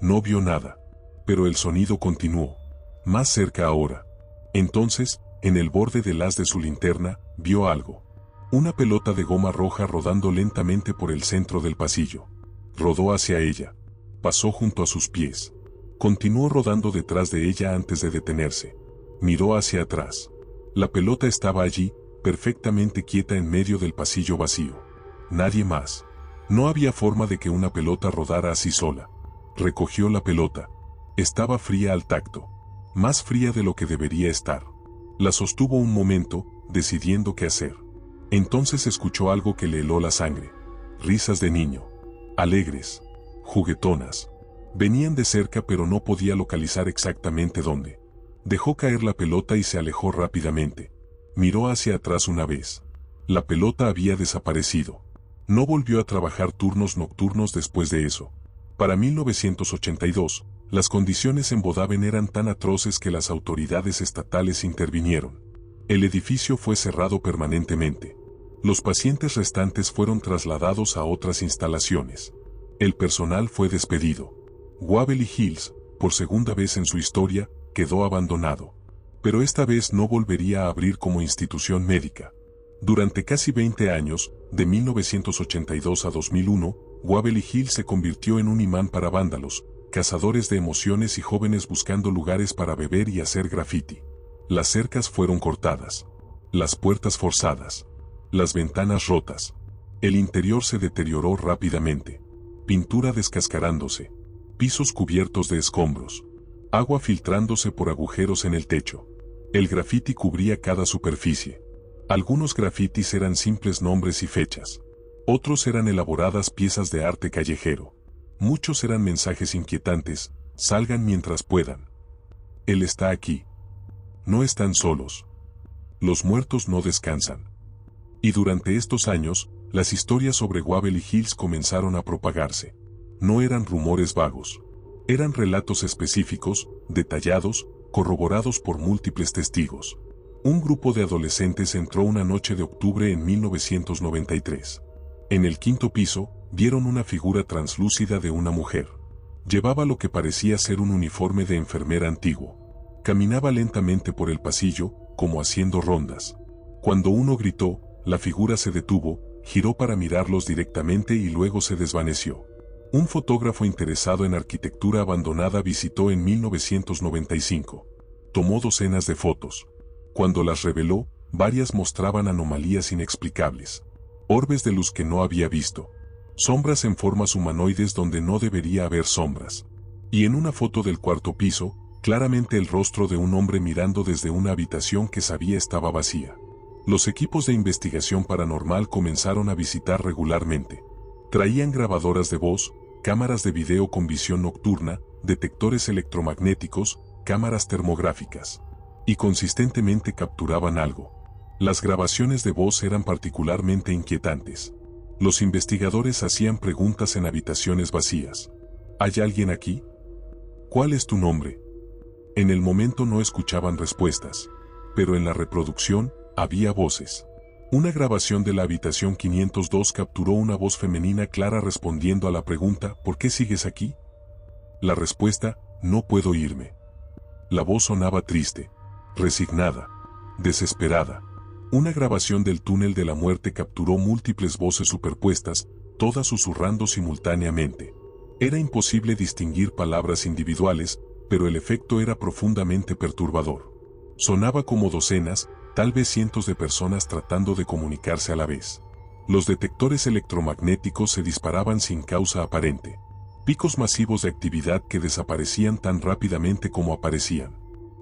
No vio nada. Pero el sonido continuó. Más cerca ahora. Entonces, en el borde del haz de su linterna, vio algo. Una pelota de goma roja rodando lentamente por el centro del pasillo. Rodó hacia ella. Pasó junto a sus pies. Continuó rodando detrás de ella antes de detenerse. Miró hacia atrás. La pelota estaba allí, perfectamente quieta en medio del pasillo vacío. Nadie más. No había forma de que una pelota rodara así sola. Recogió la pelota. Estaba fría al tacto. Más fría de lo que debería estar. La sostuvo un momento, decidiendo qué hacer. Entonces escuchó algo que le heló la sangre. Risas de niño. Alegres. Juguetonas. Venían de cerca pero no podía localizar exactamente dónde. Dejó caer la pelota y se alejó rápidamente. Miró hacia atrás una vez. La pelota había desaparecido. No volvió a trabajar turnos nocturnos después de eso. Para 1982, las condiciones en Bodaven eran tan atroces que las autoridades estatales intervinieron. El edificio fue cerrado permanentemente. Los pacientes restantes fueron trasladados a otras instalaciones. El personal fue despedido. Waverly Hills, por segunda vez en su historia, quedó abandonado. Pero esta vez no volvería a abrir como institución médica. Durante casi 20 años, de 1982 a 2001, Waverly Hills se convirtió en un imán para vándalos, cazadores de emociones y jóvenes buscando lugares para beber y hacer graffiti. Las cercas fueron cortadas. Las puertas forzadas. Las ventanas rotas. El interior se deterioró rápidamente. Pintura descascarándose. Pisos cubiertos de escombros. Agua filtrándose por agujeros en el techo. El graffiti cubría cada superficie. Algunos grafitis eran simples nombres y fechas. Otros eran elaboradas piezas de arte callejero. Muchos eran mensajes inquietantes: salgan mientras puedan. Él está aquí. No están solos. Los muertos no descansan. Y durante estos años, las historias sobre Waverly Hills comenzaron a propagarse. No eran rumores vagos. Eran relatos específicos, detallados, corroborados por múltiples testigos. Un grupo de adolescentes entró una noche de octubre en 1993. En el quinto piso, vieron una figura translúcida de una mujer. Llevaba lo que parecía ser un uniforme de enfermera antiguo. Caminaba lentamente por el pasillo, como haciendo rondas. Cuando uno gritó, la figura se detuvo, giró para mirarlos directamente y luego se desvaneció. Un fotógrafo interesado en arquitectura abandonada visitó en 1995. Tomó docenas de fotos. Cuando las reveló, varias mostraban anomalías inexplicables. Orbes de luz que no había visto. Sombras en formas humanoides donde no debería haber sombras. Y en una foto del cuarto piso, claramente el rostro de un hombre mirando desde una habitación que sabía estaba vacía. Los equipos de investigación paranormal comenzaron a visitar regularmente. Traían grabadoras de voz, cámaras de video con visión nocturna, detectores electromagnéticos, cámaras termográficas. Y consistentemente capturaban algo. Las grabaciones de voz eran particularmente inquietantes. Los investigadores hacían preguntas en habitaciones vacías. ¿Hay alguien aquí? ¿Cuál es tu nombre? En el momento no escuchaban respuestas. Pero en la reproducción, había voces. Una grabación de la habitación 502 capturó una voz femenina clara respondiendo a la pregunta: ¿por qué sigues aquí? La respuesta: no puedo irme. La voz sonaba triste, resignada, desesperada. Una grabación del túnel de la muerte capturó múltiples voces superpuestas, todas susurrando simultáneamente. Era imposible distinguir palabras individuales, pero el efecto era profundamente perturbador. Sonaba como docenas, tal vez cientos de personas tratando de comunicarse a la vez. Los detectores electromagnéticos se disparaban sin causa aparente. Picos masivos de actividad que desaparecían tan rápidamente como aparecían.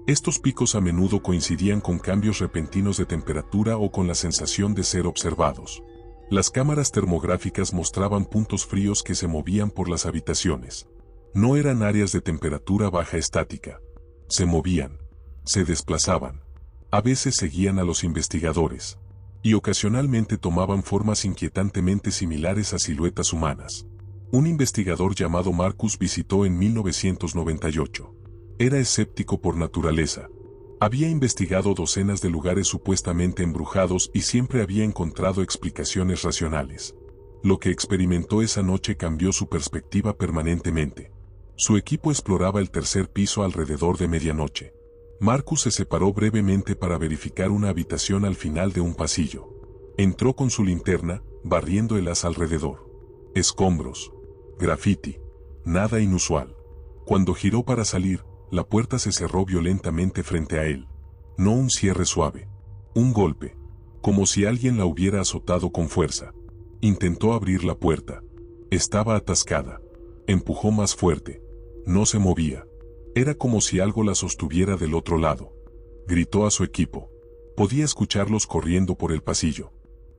Estos picos a menudo coincidían con cambios repentinos de temperatura o con la sensación de ser observados. Las cámaras termográficas mostraban puntos fríos que se movían por las habitaciones. No eran áreas de temperatura baja estática. Se movían. Se desplazaban. A veces seguían a los investigadores. Y ocasionalmente tomaban formas inquietantemente similares a siluetas humanas. Un investigador llamado Marcus visitó en 1998. Era escéptico por naturaleza. Había investigado docenas de lugares supuestamente embrujados y siempre había encontrado explicaciones racionales. Lo que experimentó esa noche cambió su perspectiva permanentemente. Su equipo exploraba el tercer piso alrededor de medianoche. Marcus se separó brevemente para verificar una habitación al final de un pasillo. Entró con su linterna, barriendo el haz alrededor. Escombros. Graffiti. Nada inusual. Cuando giró para salir, la puerta se cerró violentamente frente a él. No un cierre suave. Un golpe. Como si alguien la hubiera azotado con fuerza. Intentó abrir la puerta. Estaba atascada. Empujó más fuerte. No se movía. Era como si algo la sostuviera del otro lado. Gritó a su equipo. Podía escucharlos corriendo por el pasillo.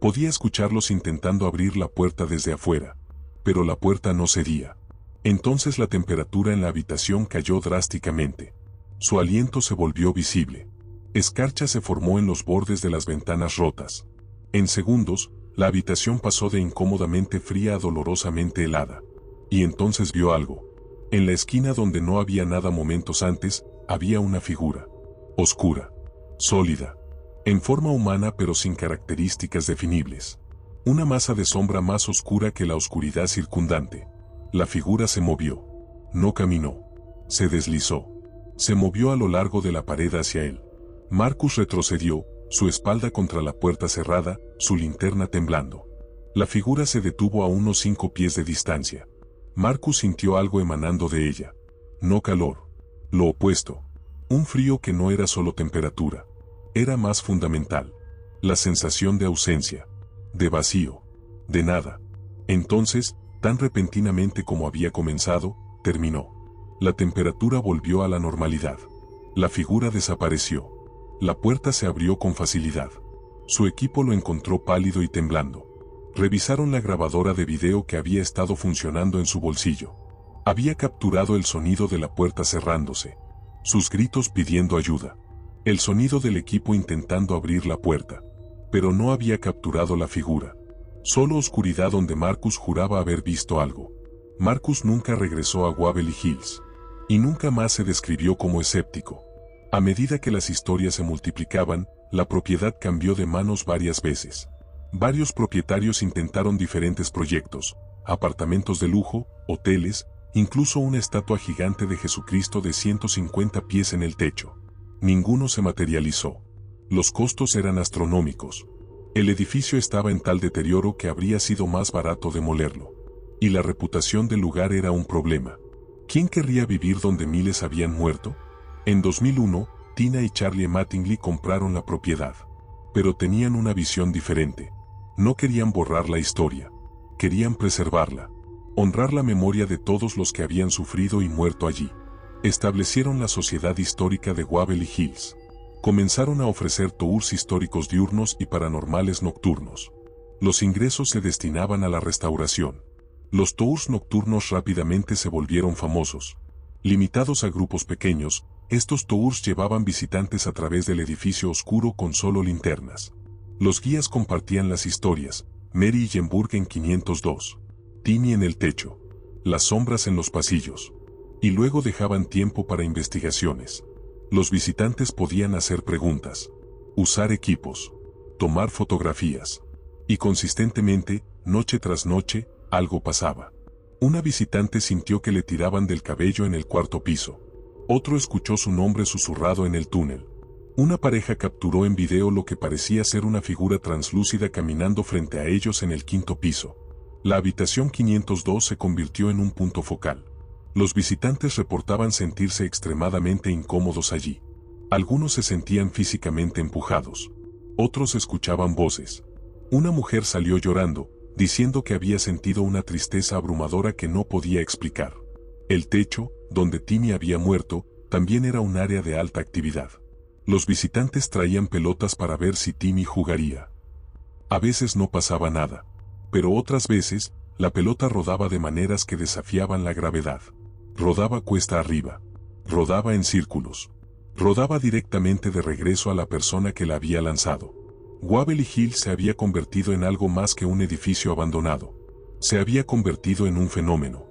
Podía escucharlos intentando abrir la puerta desde afuera, pero la puerta no cedía. Entonces la temperatura en la habitación cayó drásticamente. Su aliento se volvió visible. Escarcha se formó en los bordes de las ventanas rotas. En segundos, la habitación pasó de incómodamente fría a dolorosamente helada. Y entonces vio algo. En la esquina donde no había nada momentos antes, había una figura. Oscura. Sólida. En forma humana pero sin características definibles. Una masa de sombra más oscura que la oscuridad circundante. La figura se movió. No caminó. Se deslizó. Se movió a lo largo de la pared hacia él. Marcus retrocedió, su espalda contra la puerta cerrada, su linterna temblando. La figura se detuvo a unos 5 pies de distancia. Marcus sintió algo emanando de ella. No calor. Lo opuesto. Un frío que no era solo temperatura. Era más fundamental. La sensación de ausencia. De vacío. De nada. Entonces, tan repentinamente como había comenzado, terminó. La temperatura volvió a la normalidad. La figura desapareció. La puerta se abrió con facilidad. Su equipo lo encontró pálido y temblando. Revisaron la grabadora de video que había estado funcionando en su bolsillo. Había capturado el sonido de la puerta cerrándose. Sus gritos pidiendo ayuda. El sonido del equipo intentando abrir la puerta. Pero no había capturado la figura. Solo oscuridad donde Marcus juraba haber visto algo. Marcus nunca regresó a Waverly Hills. Y nunca más se describió como escéptico. A medida que las historias se multiplicaban, la propiedad cambió de manos varias veces. Varios propietarios intentaron diferentes proyectos, apartamentos de lujo, hoteles, incluso una estatua gigante de Jesucristo de 150 pies en el techo. Ninguno se materializó. Los costos eran astronómicos. El edificio estaba en tal deterioro que habría sido más barato demolerlo. Y la reputación del lugar era un problema. ¿Quién querría vivir donde miles habían muerto? En 2001, Tina y Charlie Mattingly compraron la propiedad. Pero tenían una visión diferente. No querían borrar la historia. Querían preservarla. Honrar la memoria de todos los que habían sufrido y muerto allí. Establecieron la Sociedad Histórica de Waverly Hills. Comenzaron a ofrecer tours históricos diurnos y paranormales nocturnos. Los ingresos se destinaban a la restauración. Los tours nocturnos rápidamente se volvieron famosos. Limitados a grupos pequeños, estos tours llevaban visitantes a través del edificio oscuro con solo linternas. Los guías compartían las historias, Mary y Jenburg en 502, Timmy en el techo, las sombras en los pasillos. Y luego dejaban tiempo para investigaciones. Los visitantes podían hacer preguntas, usar equipos, tomar fotografías. Y consistentemente, noche tras noche, algo pasaba. Una visitante sintió que le tiraban del cabello en el 4º piso. Otro escuchó su nombre susurrado en el túnel. Una pareja capturó en video lo que parecía ser una figura translúcida caminando frente a ellos en el 5º piso. La habitación 502 se convirtió en un punto focal. Los visitantes reportaban sentirse extremadamente incómodos allí. Algunos se sentían físicamente empujados. Otros escuchaban voces. Una mujer salió llorando, diciendo que había sentido una tristeza abrumadora que no podía explicar. El techo, donde Timmy había muerto, también era un área de alta actividad. Los visitantes traían pelotas para ver si Timmy jugaría. A veces no pasaba nada, pero otras veces, la pelota rodaba de maneras que desafiaban la gravedad. Rodaba cuesta arriba. Rodaba en círculos. Rodaba directamente de regreso a la persona que la había lanzado. Waverly Hills se había convertido en algo más que un edificio abandonado. Se había convertido en un fenómeno.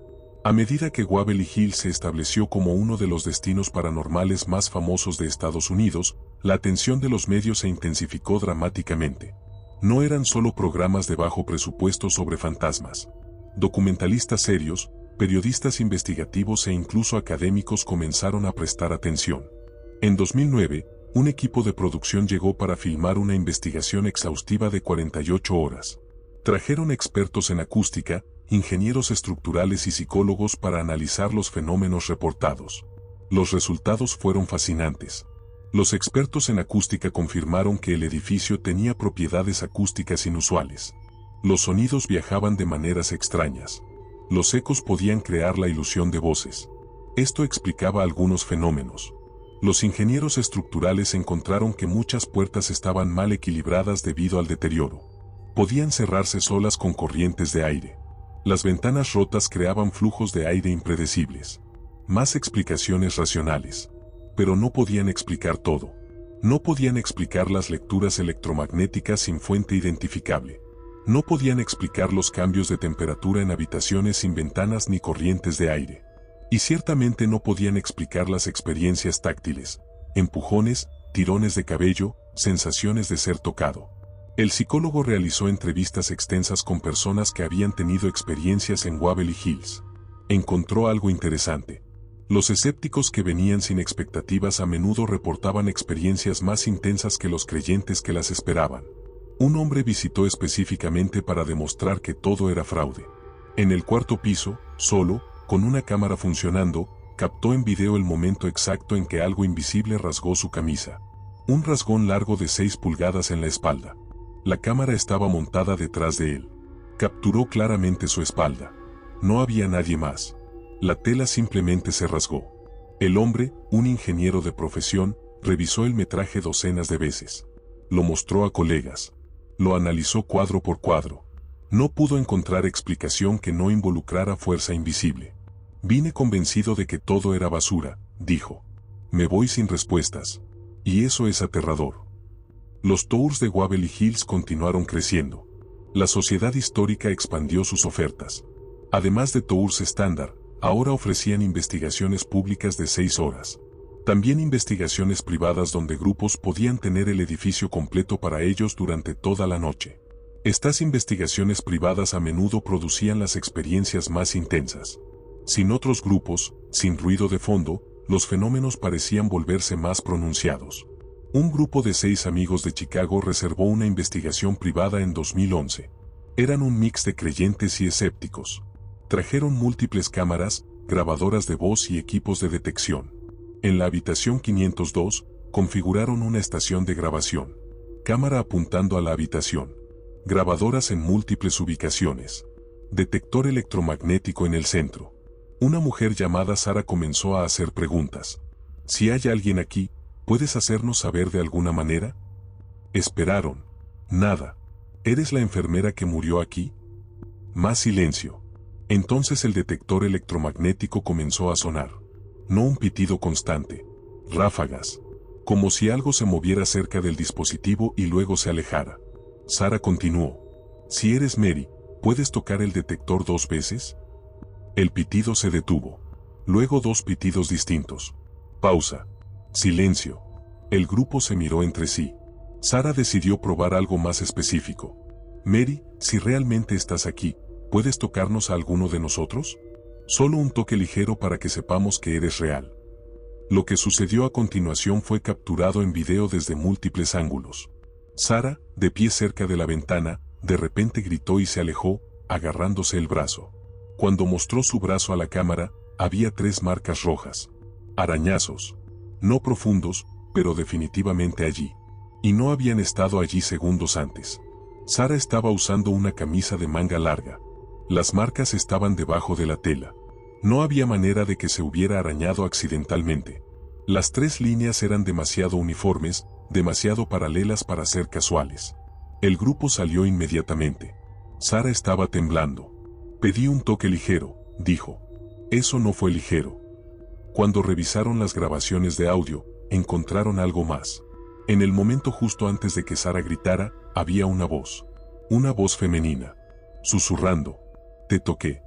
A medida que Waverly Hills se estableció como uno de los destinos paranormales más famosos de Estados Unidos, la atención de los medios se intensificó dramáticamente. No eran solo programas de bajo presupuesto sobre fantasmas. Documentalistas serios, periodistas investigativos e incluso académicos comenzaron a prestar atención. En 2009, un equipo de producción llegó para filmar una investigación exhaustiva de 48 horas. Trajeron expertos en acústica, ingenieros estructurales y psicólogos para analizar los fenómenos reportados. Los resultados fueron fascinantes. Los expertos en acústica confirmaron que el edificio tenía propiedades acústicas inusuales. Los sonidos viajaban de maneras extrañas. Los ecos podían crear la ilusión de voces. Esto explicaba algunos fenómenos. Los ingenieros estructurales encontraron que muchas puertas estaban mal equilibradas debido al deterioro. Podían cerrarse solas con corrientes de aire. Las ventanas rotas creaban flujos de aire impredecibles. Más explicaciones racionales. Pero no podían explicar todo. No podían explicar las lecturas electromagnéticas sin fuente identificable. No podían explicar los cambios de temperatura en habitaciones sin ventanas ni corrientes de aire. Y ciertamente no podían explicar las experiencias táctiles, empujones, tirones de cabello, sensaciones de ser tocado. El psicólogo realizó entrevistas extensas con personas que habían tenido experiencias en Waverly Hills. Encontró algo interesante. Los escépticos que venían sin expectativas a menudo reportaban experiencias más intensas que los creyentes que las esperaban. Un hombre visitó específicamente para demostrar que todo era fraude. En el cuarto piso, solo, con una cámara funcionando, captó en video el momento exacto en que algo invisible rasgó su camisa. Un rasgón largo de 6 pulgadas en la espalda. La cámara estaba montada detrás de él. Capturó claramente su espalda. No había nadie más. La tela simplemente se rasgó. El hombre, un ingeniero de profesión, revisó el metraje docenas de veces. Lo mostró a colegas. Lo analizó cuadro por cuadro. No pudo encontrar explicación que no involucrara fuerza invisible. Vine convencido de que todo era basura, dijo. Me voy sin respuestas. Y eso es aterrador. Los tours de Waverly Hills continuaron creciendo. La sociedad histórica expandió sus ofertas. Además de tours estándar, ahora ofrecían investigaciones públicas de 6 horas. También investigaciones privadas donde grupos podían tener el edificio completo para ellos durante toda la noche. Estas investigaciones privadas a menudo producían las experiencias más intensas. Sin otros grupos, sin ruido de fondo, los fenómenos parecían volverse más pronunciados. Un grupo de 6 amigos de Chicago reservó una investigación privada en 2011. Eran un mix de creyentes y escépticos. Trajeron múltiples cámaras, grabadoras de voz y equipos de detección. En la habitación 502, configuraron una estación de grabación. Cámara apuntando a la habitación. Grabadoras en múltiples ubicaciones. Detector electromagnético en el centro. Una mujer llamada Sara comenzó a hacer preguntas. Si hay alguien aquí, ¿puedes hacernos saber de alguna manera? Esperaron. Nada. ¿Eres la enfermera que murió aquí? Más silencio. Entonces el detector electromagnético comenzó a sonar. No un pitido constante. Ráfagas. Como si algo se moviera cerca del dispositivo y luego se alejara. Sara continuó. Si eres Mary, ¿puedes tocar el detector 2 veces? El pitido se detuvo. Luego 2 pitidos distintos. Pausa. Silencio. El grupo se miró entre sí. Sara decidió probar algo más específico. Mary, si realmente estás aquí, ¿puedes tocarnos a alguno de nosotros? Solo un toque ligero para que sepamos que eres real. Lo que sucedió a continuación fue capturado en video desde múltiples ángulos. Sara, de pie cerca de la ventana, de repente gritó y se alejó, agarrándose el brazo. Cuando mostró su brazo a la cámara, había 3 marcas rojas. Arañazos. No profundos, pero definitivamente allí. Y no habían estado allí segundos antes. Sara estaba usando una camisa de manga larga. Las marcas estaban debajo de la tela. No había manera de que se hubiera arañado accidentalmente. Las 3 líneas eran demasiado uniformes, demasiado paralelas para ser casuales. El grupo salió inmediatamente. Sara estaba temblando. Pedí un toque ligero, dijo. Eso no fue ligero. Cuando revisaron las grabaciones de audio, encontraron algo más. En el momento justo antes de que Sara gritara, había una voz. Una voz femenina. Susurrando. Te toqué.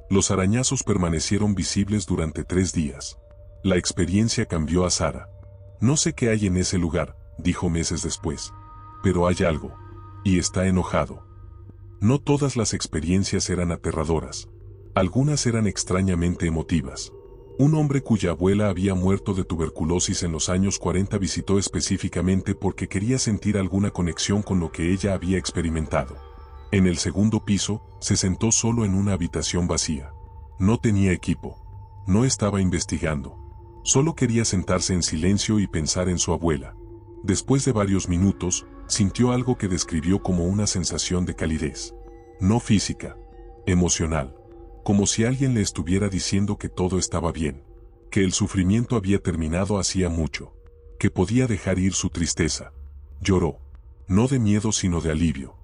Los arañazos permanecieron visibles durante 3 días. La experiencia cambió a Sara. No sé qué hay en ese lugar, dijo meses después. Pero hay algo. Y está enojado. No todas las experiencias eran aterradoras. Algunas eran extrañamente emotivas. Un hombre cuya abuela había muerto de tuberculosis en los años 40 visitó específicamente porque quería sentir alguna conexión con lo que ella había experimentado. En el segundo piso, se sentó solo en una habitación vacía. No tenía equipo. No estaba investigando. Solo quería sentarse en silencio y pensar en su abuela. Después de varios minutos, sintió algo que describió como una sensación de calidez. No física. Emocional. Como si alguien le estuviera diciendo que todo estaba bien. Que el sufrimiento había terminado hacía mucho. Que podía dejar ir su tristeza. Lloró. No de miedo sino de alivio.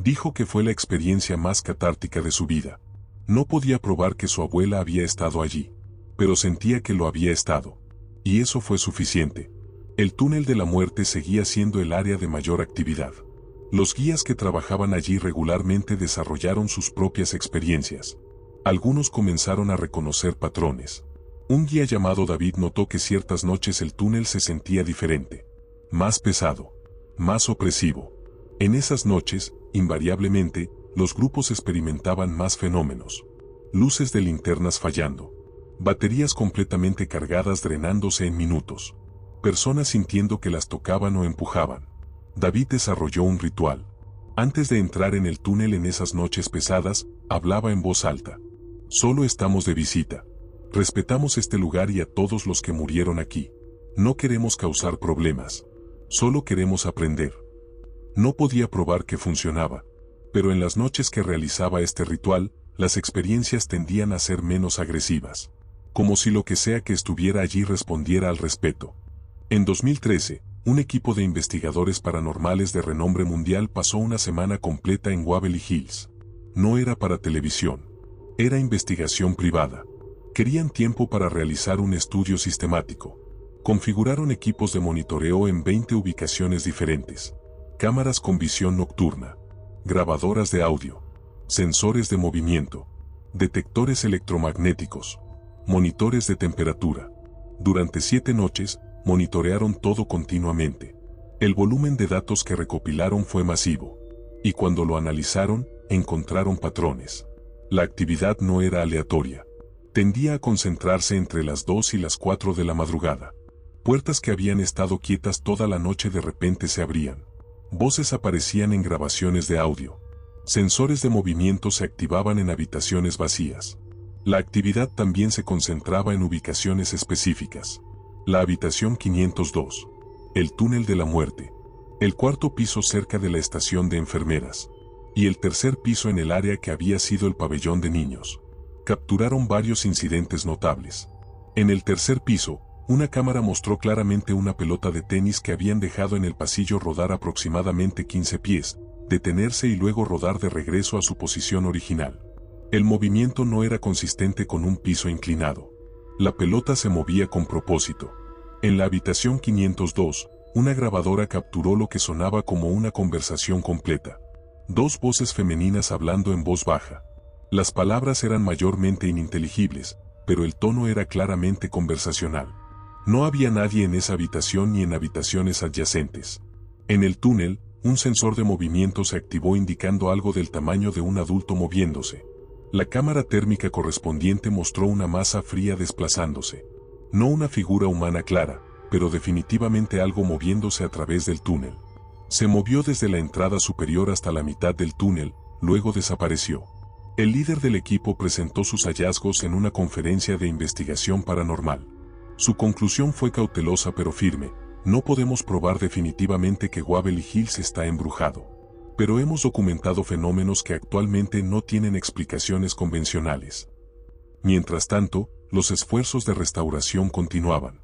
Dijo que fue la experiencia más catártica de su vida. No podía probar que su abuela había estado allí, pero sentía que lo había estado. Y eso fue suficiente. El túnel de la muerte seguía siendo el área de mayor actividad. Los guías que trabajaban allí regularmente desarrollaron sus propias experiencias. Algunos comenzaron a reconocer patrones. Un guía llamado David notó que ciertas noches el túnel se sentía diferente, más pesado, más opresivo. En esas noches, invariablemente, los grupos experimentaban más fenómenos. Luces de linternas fallando. Baterías completamente cargadas drenándose en minutos. Personas sintiendo que las tocaban o empujaban. David desarrolló un ritual. Antes de entrar en el túnel en esas noches pesadas, hablaba en voz alta. Solo estamos de visita. Respetamos este lugar y a todos los que murieron aquí. No queremos causar problemas. Solo queremos aprender. No podía probar que funcionaba, pero en las noches que realizaba este ritual, las experiencias tendían a ser menos agresivas. Como si lo que sea que estuviera allí respondiera al respeto. En 2013, un equipo de investigadores paranormales de renombre mundial pasó una semana completa en Waverly Hills. No era para televisión. Era investigación privada. Querían tiempo para realizar un estudio sistemático. Configuraron equipos de monitoreo en 20 ubicaciones diferentes. Cámaras con visión nocturna. Grabadoras de audio. Sensores de movimiento. Detectores electromagnéticos. Monitores de temperatura. Durante 7 noches, monitorearon todo continuamente. El volumen de datos que recopilaron fue masivo. Y cuando lo analizaron, encontraron patrones. La actividad no era aleatoria. Tendía a concentrarse entre las 2 y las 4 de la madrugada. Puertas que habían estado quietas toda la noche de repente se abrían. Voces aparecían en grabaciones de audio. Sensores de movimiento se activaban en habitaciones vacías. La actividad también se concentraba en ubicaciones específicas. La habitación 502. El túnel de la muerte. El cuarto piso cerca de la estación de enfermeras. Y el tercer piso en el área que había sido el pabellón de niños. Capturaron varios incidentes notables. En el tercer piso, una cámara mostró claramente una pelota de tenis que habían dejado en el pasillo rodar aproximadamente 15 pies, detenerse y luego rodar de regreso a su posición original. El movimiento no era consistente con un piso inclinado. La pelota se movía con propósito. En la habitación 502, una grabadora capturó lo que sonaba como una conversación completa. 2 voces femeninas hablando en voz baja. Las palabras eran mayormente ininteligibles, pero el tono era claramente conversacional. No había nadie en esa habitación ni en habitaciones adyacentes. En el túnel, un sensor de movimiento se activó indicando algo del tamaño de un adulto moviéndose. La cámara térmica correspondiente mostró una masa fría desplazándose. No una figura humana clara, pero definitivamente algo moviéndose a través del túnel. Se movió desde la entrada superior hasta la mitad del túnel, luego desapareció. El líder del equipo presentó sus hallazgos en una conferencia de investigación paranormal. Su conclusión fue cautelosa pero firme: no podemos probar definitivamente que Waverly Hills está embrujado. Pero hemos documentado fenómenos que actualmente no tienen explicaciones convencionales. Mientras tanto, los esfuerzos de restauración continuaban.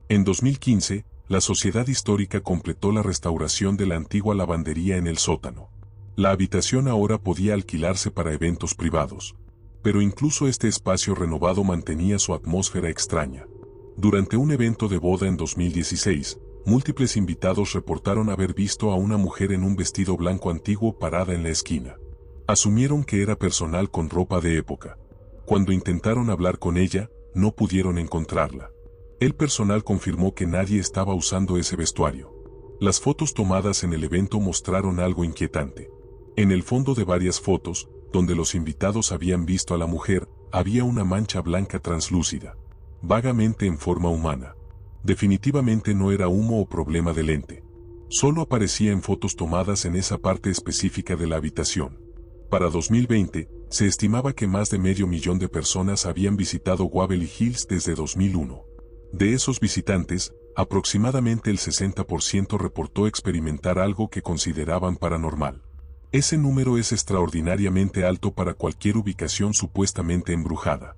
En 2015, la Sociedad Histórica completó la restauración de la antigua lavandería en el sótano. La habitación ahora podía alquilarse para eventos privados. Pero incluso este espacio renovado mantenía su atmósfera extraña. Durante un evento de boda en 2016, múltiples invitados reportaron haber visto a una mujer en un vestido blanco antiguo parada en la esquina. Asumieron que era personal con ropa de época. Cuando intentaron hablar con ella, no pudieron encontrarla. El personal confirmó que nadie estaba usando ese vestuario. Las fotos tomadas en el evento mostraron algo inquietante. En el fondo de varias fotos, donde los invitados habían visto a la mujer, había una mancha blanca translúcida, vagamente en forma humana. Definitivamente no era humo o problema de lente. Solo aparecía en fotos tomadas en esa parte específica de la habitación. Para 2020, se estimaba que más de 500,000 de personas habían visitado Waverly Hills desde 2001. De esos visitantes, aproximadamente el 60% reportó experimentar algo que consideraban paranormal. Ese número es extraordinariamente alto para cualquier ubicación supuestamente embrujada.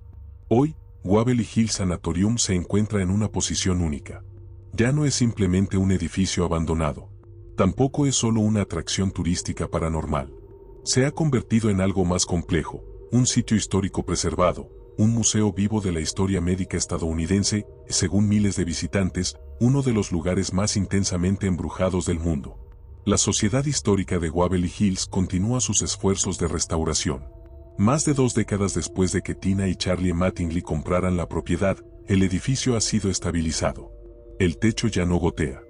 Hoy, Waverly Hills Sanatorium se encuentra en una posición única. Ya no es simplemente un edificio abandonado. Tampoco es solo una atracción turística paranormal. Se ha convertido en algo más complejo, un sitio histórico preservado, un museo vivo de la historia médica estadounidense, según miles de visitantes, uno de los lugares más intensamente embrujados del mundo. La Sociedad Histórica de Waverly Hills continúa sus esfuerzos de restauración. Más de 2 décadas después de que Tina y Charlie Mattingly compraran la propiedad, el edificio ha sido estabilizado. El techo ya no gotea.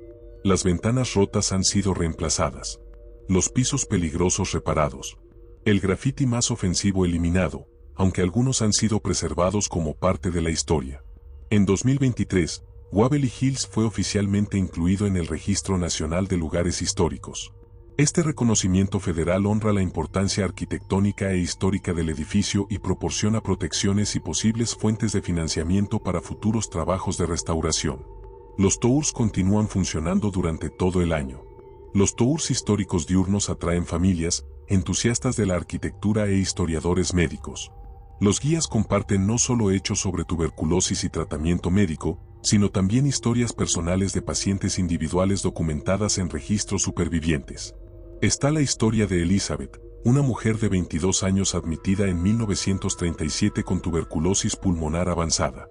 Las ventanas rotas han sido reemplazadas. Los pisos peligrosos reparados. El grafiti más ofensivo eliminado, aunque algunos han sido preservados como parte de la historia. En 2023, Waverly Hills fue oficialmente incluido en el Registro Nacional de Lugares Históricos. Este reconocimiento federal honra la importancia arquitectónica e histórica del edificio y proporciona protecciones y posibles fuentes de financiamiento para futuros trabajos de restauración. Los tours continúan funcionando durante todo el año. Los tours históricos diurnos atraen familias, entusiastas de la arquitectura e historiadores médicos. Los guías comparten no solo hechos sobre tuberculosis y tratamiento médico, sino también historias personales de pacientes individuales documentadas en registros supervivientes. Está la historia de Elizabeth, una mujer de 22 años admitida en 1937 con tuberculosis pulmonar avanzada.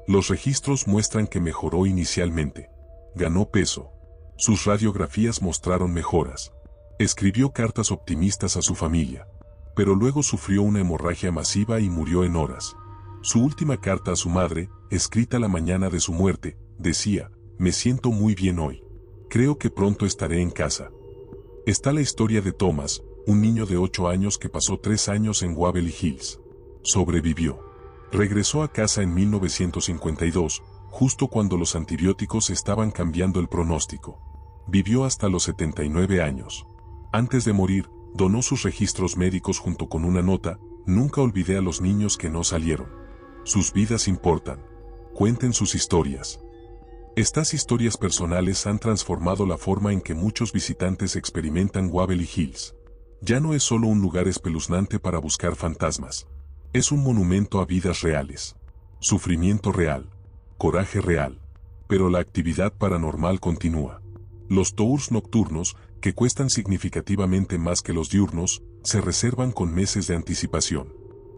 Los registros muestran que mejoró inicialmente. Ganó peso. Sus radiografías mostraron mejoras. Escribió cartas optimistas a su familia. Pero luego sufrió una hemorragia masiva y murió en horas. Su última carta a su madre, escrita la mañana de su muerte, decía: "Me siento muy bien hoy. Creo que pronto estaré en casa". Está la historia de Thomas, un niño de 8 años que pasó 3 años en Waverly Hills. Sobrevivió. Regresó a casa en 1952, justo cuando los antibióticos estaban cambiando el pronóstico. Vivió hasta los 79 años. Antes de morir, donó sus registros médicos junto con una nota: "Nunca olvidé a los niños que no salieron. Sus vidas importan. Cuenten sus historias". Estas historias personales han transformado la forma en que muchos visitantes experimentan Waverly Hills. Ya no es solo un lugar espeluznante para buscar fantasmas. Es un monumento a vidas reales. Sufrimiento real. Coraje real. Pero la actividad paranormal continúa. Los tours nocturnos, que cuestan significativamente más que los diurnos, se reservan con meses de anticipación.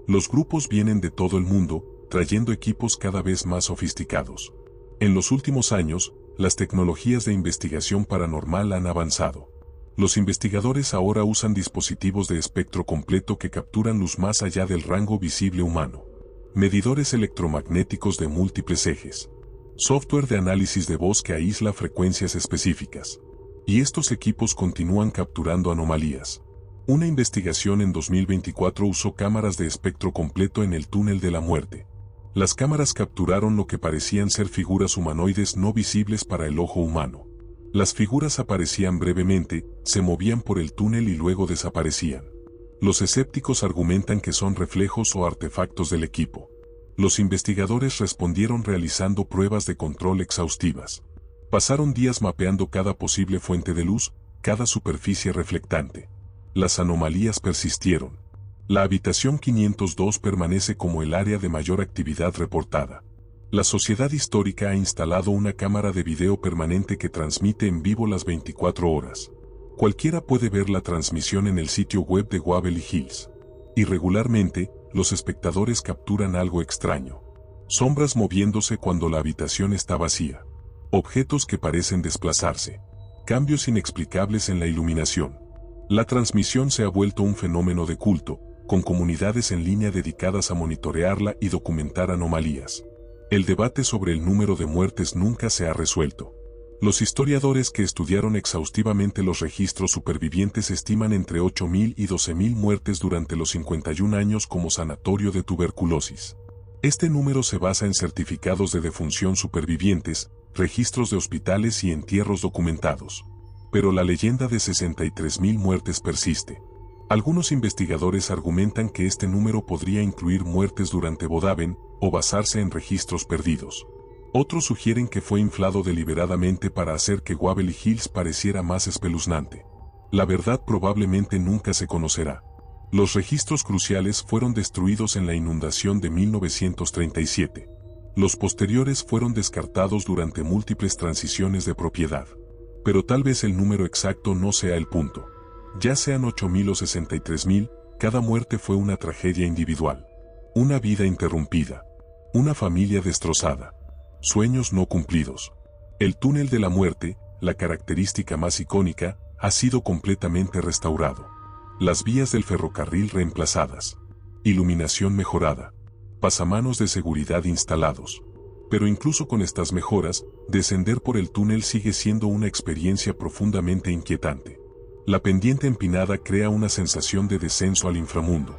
Los grupos vienen de todo el mundo, trayendo equipos cada vez más sofisticados. En los últimos años, las tecnologías de investigación paranormal han avanzado. Los investigadores ahora usan dispositivos de espectro completo que capturan luz más allá del rango visible humano. Medidores electromagnéticos de múltiples ejes. Software de análisis de voz que aísla frecuencias específicas. Y estos equipos continúan capturando anomalías. Una investigación en 2024 usó cámaras de espectro completo en el túnel de la muerte. Las cámaras capturaron lo que parecían ser figuras humanoides no visibles para el ojo humano. Las figuras aparecían brevemente, se movían por el túnel y luego desaparecían. Los escépticos argumentan que son reflejos o artefactos del equipo. Los investigadores respondieron realizando pruebas de control exhaustivas. Pasaron días mapeando cada posible fuente de luz, cada superficie reflectante. Las anomalías persistieron. La habitación 502 permanece como el área de mayor actividad reportada. La Sociedad Histórica ha instalado una cámara de video permanente que transmite en vivo las 24 horas. Cualquiera puede ver la transmisión en el sitio web de Waverly Hills. Y regularmente, los espectadores capturan algo extraño. Sombras moviéndose cuando la habitación está vacía. Objetos que parecen desplazarse. Cambios inexplicables en la iluminación. La transmisión se ha vuelto un fenómeno de culto, con comunidades en línea dedicadas a monitorearla y documentar anomalías. El debate sobre el número de muertes nunca se ha resuelto. Los historiadores que estudiaron exhaustivamente los registros supervivientes estiman entre 8.000 y 12.000 muertes durante los 51 años como sanatorio de tuberculosis. Este número se basa en certificados de defunción supervivientes, registros de hospitales y entierros documentados. Pero la leyenda de 63.000 muertes persiste. Algunos investigadores argumentan que este número podría incluir muertes durante Bodaven o basarse en registros perdidos. Otros sugieren que fue inflado deliberadamente para hacer que Waverly Hills pareciera más espeluznante. La verdad probablemente nunca se conocerá. Los registros cruciales fueron destruidos en la inundación de 1937. Los posteriores fueron descartados durante múltiples transiciones de propiedad. Pero tal vez el número exacto no sea el punto. Ya sean 8.000 o 63.000, cada muerte fue una tragedia individual. Una vida interrumpida. Una familia destrozada. Sueños no cumplidos. El túnel de la muerte, la característica más icónica, ha sido completamente restaurado. Las vías del ferrocarril reemplazadas. Iluminación mejorada. Pasamanos de seguridad instalados. Pero incluso con estas mejoras, descender por el túnel sigue siendo una experiencia profundamente inquietante. La pendiente empinada crea una sensación de descenso al inframundo.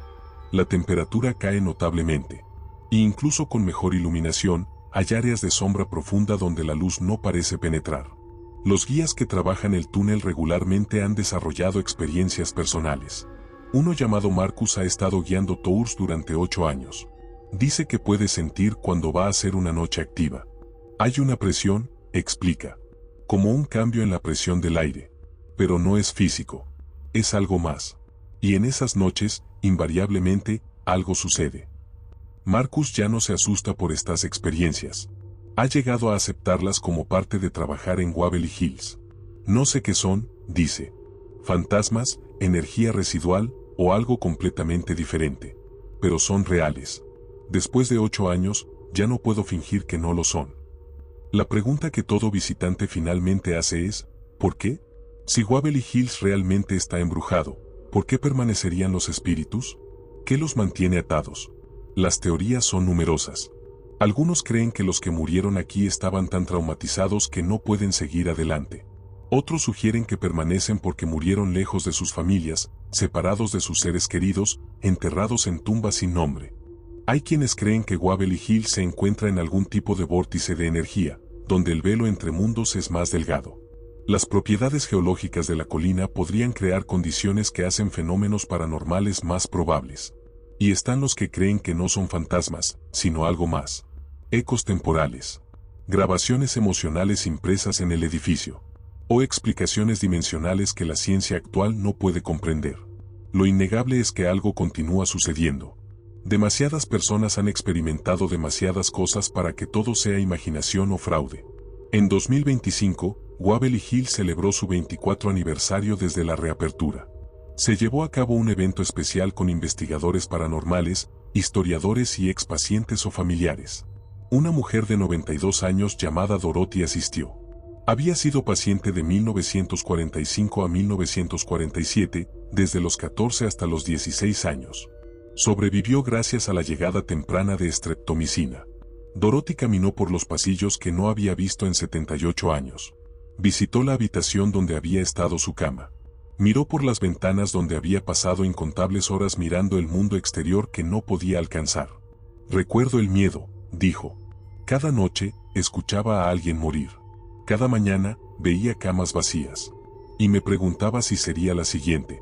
La temperatura cae notablemente. E incluso con mejor iluminación, hay áreas de sombra profunda donde la luz no parece penetrar. Los guías que trabajan el túnel regularmente han desarrollado experiencias personales. Uno llamado Marcus ha estado guiando tours durante 8 años. Dice que puede sentir cuando va a ser una noche activa. Hay una presión, explica. Como un cambio en la presión del aire. Pero no es físico. Es algo más. Y en esas noches, invariablemente, algo sucede. Marcus ya no se asusta por estas experiencias. Ha llegado a aceptarlas como parte de trabajar en Waverly Hills. No sé qué son, dice. Fantasmas, energía residual, o algo completamente diferente. Pero son reales. Después de 8 años, ya no puedo fingir que no lo son. La pregunta que todo visitante finalmente hace es, ¿por qué? Si Waverly Hills realmente está embrujado, ¿por qué permanecerían los espíritus? ¿Qué los mantiene atados? Las teorías son numerosas. Algunos creen que los que murieron aquí estaban tan traumatizados que no pueden seguir adelante. Otros sugieren que permanecen porque murieron lejos de sus familias, separados de sus seres queridos, enterrados en tumbas sin nombre. Hay quienes creen que Waverly Hills se encuentra en algún tipo de vórtice de energía, donde el velo entre mundos es más delgado. Las propiedades geológicas de la colina podrían crear condiciones que hacen fenómenos paranormales más probables. Y están los que creen que no son fantasmas, sino algo más. Ecos temporales. Grabaciones emocionales impresas en el edificio. O explicaciones dimensionales que la ciencia actual no puede comprender. Lo innegable es que algo continúa sucediendo. Demasiadas personas han experimentado demasiadas cosas para que todo sea imaginación o fraude. En 2025, Waverly Hills celebró su 24 aniversario desde la reapertura. Se llevó a cabo un evento especial con investigadores paranormales, historiadores y expacientes o familiares. Una mujer de 92 años llamada Dorothy asistió. Había sido paciente de 1945 a 1947, desde los 14 hasta los 16 años. Sobrevivió gracias a la llegada temprana de streptomicina. Dorothy caminó por los pasillos que no había visto en 78 años. Visitó la habitación donde había estado su cama. Miró por las ventanas donde había pasado incontables horas mirando el mundo exterior que no podía alcanzar. Recuerdo el miedo, dijo. Cada noche, escuchaba a alguien morir. Cada mañana, veía camas vacías. Y me preguntaba si sería la siguiente.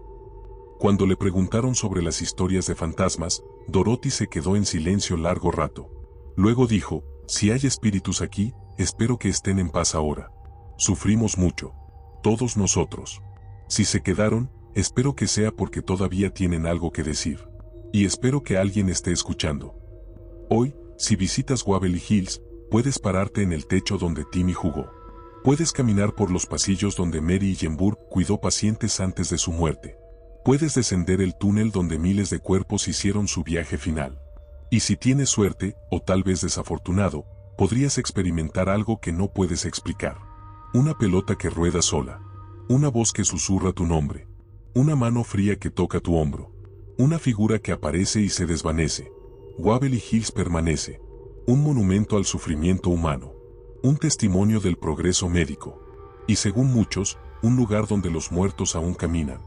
Cuando le preguntaron sobre las historias de fantasmas, Dorothy se quedó en silencio largo rato. Luego dijo, si hay espíritus aquí, espero que estén en paz ahora. Sufrimos mucho. Todos nosotros. Si se quedaron, espero que sea porque todavía tienen algo que decir. Y espero que alguien esté escuchando. Hoy, si visitas Waverly Hills, puedes pararte en el techo donde Timmy jugó. Puedes caminar por los pasillos donde Mary Jenburg cuidó pacientes antes de su muerte. Puedes descender el túnel donde miles de cuerpos hicieron su viaje final. Y si tienes suerte, o tal vez desafortunado, podrías experimentar algo que no puedes explicar. Una pelota que rueda sola. Una voz que susurra tu nombre. Una mano fría que toca tu hombro. Una figura que aparece y se desvanece. Waverly Hills permanece. Un monumento al sufrimiento humano. Un testimonio del progreso médico. Y según muchos, un lugar donde los muertos aún caminan.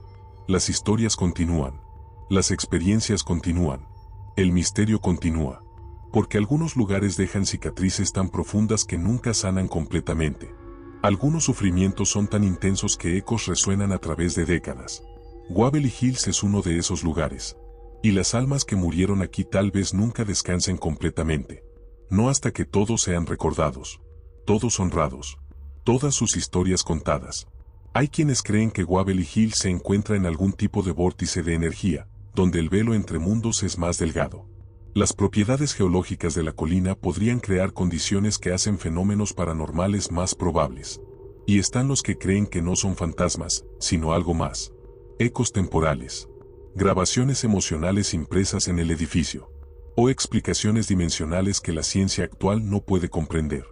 Las historias continúan. Las experiencias continúan. El misterio continúa. Porque algunos lugares dejan cicatrices tan profundas que nunca sanan completamente. Algunos sufrimientos son tan intensos que ecos resuenan a través de décadas. Waverly Hills es uno de esos lugares. Y las almas que murieron aquí tal vez nunca descansen completamente. No hasta que todos sean recordados. Todos honrados. Todas sus historias contadas. Hay quienes creen que Waverly Hills se encuentra en algún tipo de vórtice de energía, donde el velo entre mundos es más delgado. Las propiedades geológicas de la colina podrían crear condiciones que hacen fenómenos paranormales más probables. Y están los que creen que no son fantasmas, sino algo más. ecos temporales, grabaciones emocionales impresas en el edificio, o explicaciones dimensionales que la ciencia actual no puede comprender.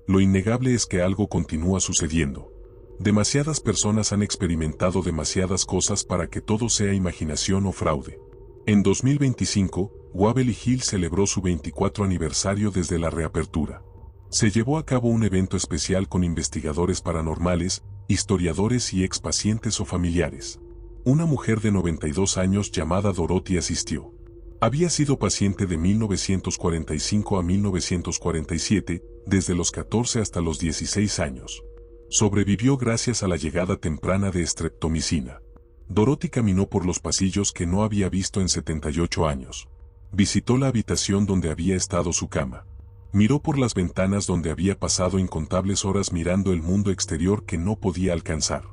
Lo innegable es que algo continúa sucediendo. Demasiadas personas han experimentado demasiadas cosas para que todo sea imaginación o fraude. En 2025, Waverly Hills celebró su 24 aniversario desde la reapertura. Se llevó a cabo un evento especial con investigadores paranormales, historiadores y expacientes o familiares. Una mujer de 92 años llamada Dorothy asistió. Había sido paciente de 1945 a 1947, desde los 14 hasta los 16 años. Sobrevivió gracias a la llegada temprana de streptomicina. Dorothy caminó por los pasillos que no había visto en 78 años. Visitó la habitación donde había estado su cama. Miró por las ventanas donde había pasado incontables horas mirando el mundo exterior que no podía alcanzar.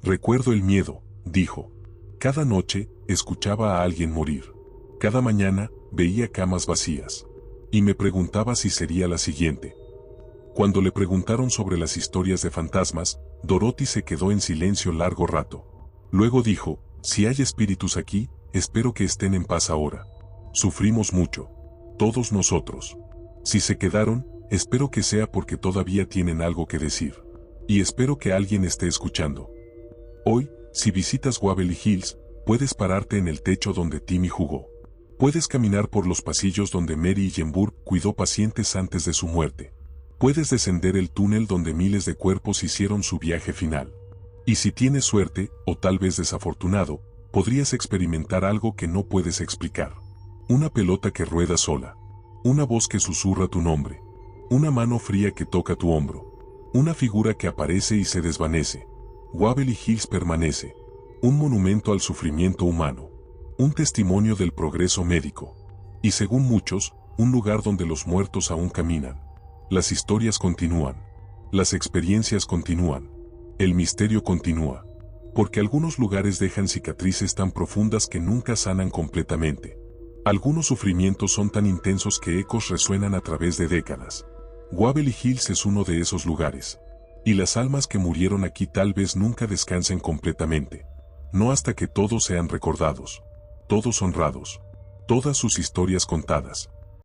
Recuerdo el miedo, dijo. Cada noche, escuchaba a alguien morir. Cada mañana, veía camas vacías. Y me preguntaba si sería la siguiente. Cuando le preguntaron sobre las historias de fantasmas, Dorothy se quedó en silencio largo rato. Luego dijo, si hay espíritus aquí, espero que estén en paz ahora. Sufrimos mucho. Todos nosotros. Si se quedaron, espero que sea porque todavía tienen algo que decir. Y espero que alguien esté escuchando. Hoy, si visitas Waverly Hills, puedes pararte en el techo donde Timmy jugó. Puedes caminar por los pasillos donde Mary Jenburg cuidó pacientes antes de su muerte. Puedes descender el túnel donde miles de cuerpos hicieron su viaje final. Y si tienes suerte, o tal vez desafortunado, podrías experimentar algo que no puedes explicar. Una pelota que rueda sola. Una voz que susurra tu nombre. Una mano fría que toca tu hombro. Una figura que aparece y se desvanece. Waverly Hills permanece. Un monumento al sufrimiento humano. Un testimonio del progreso médico. Y según muchos, un lugar donde los muertos aún caminan. Las historias continúan. Las experiencias continúan. El misterio continúa. Porque algunos lugares dejan cicatrices tan profundas que nunca sanan completamente. Algunos sufrimientos son tan intensos que ecos resuenan a través de décadas. Waverly Hills es uno de esos lugares. Y las almas que murieron aquí tal vez nunca descansen completamente. No hasta que todos sean recordados. Todos honrados. Todas sus historias contadas.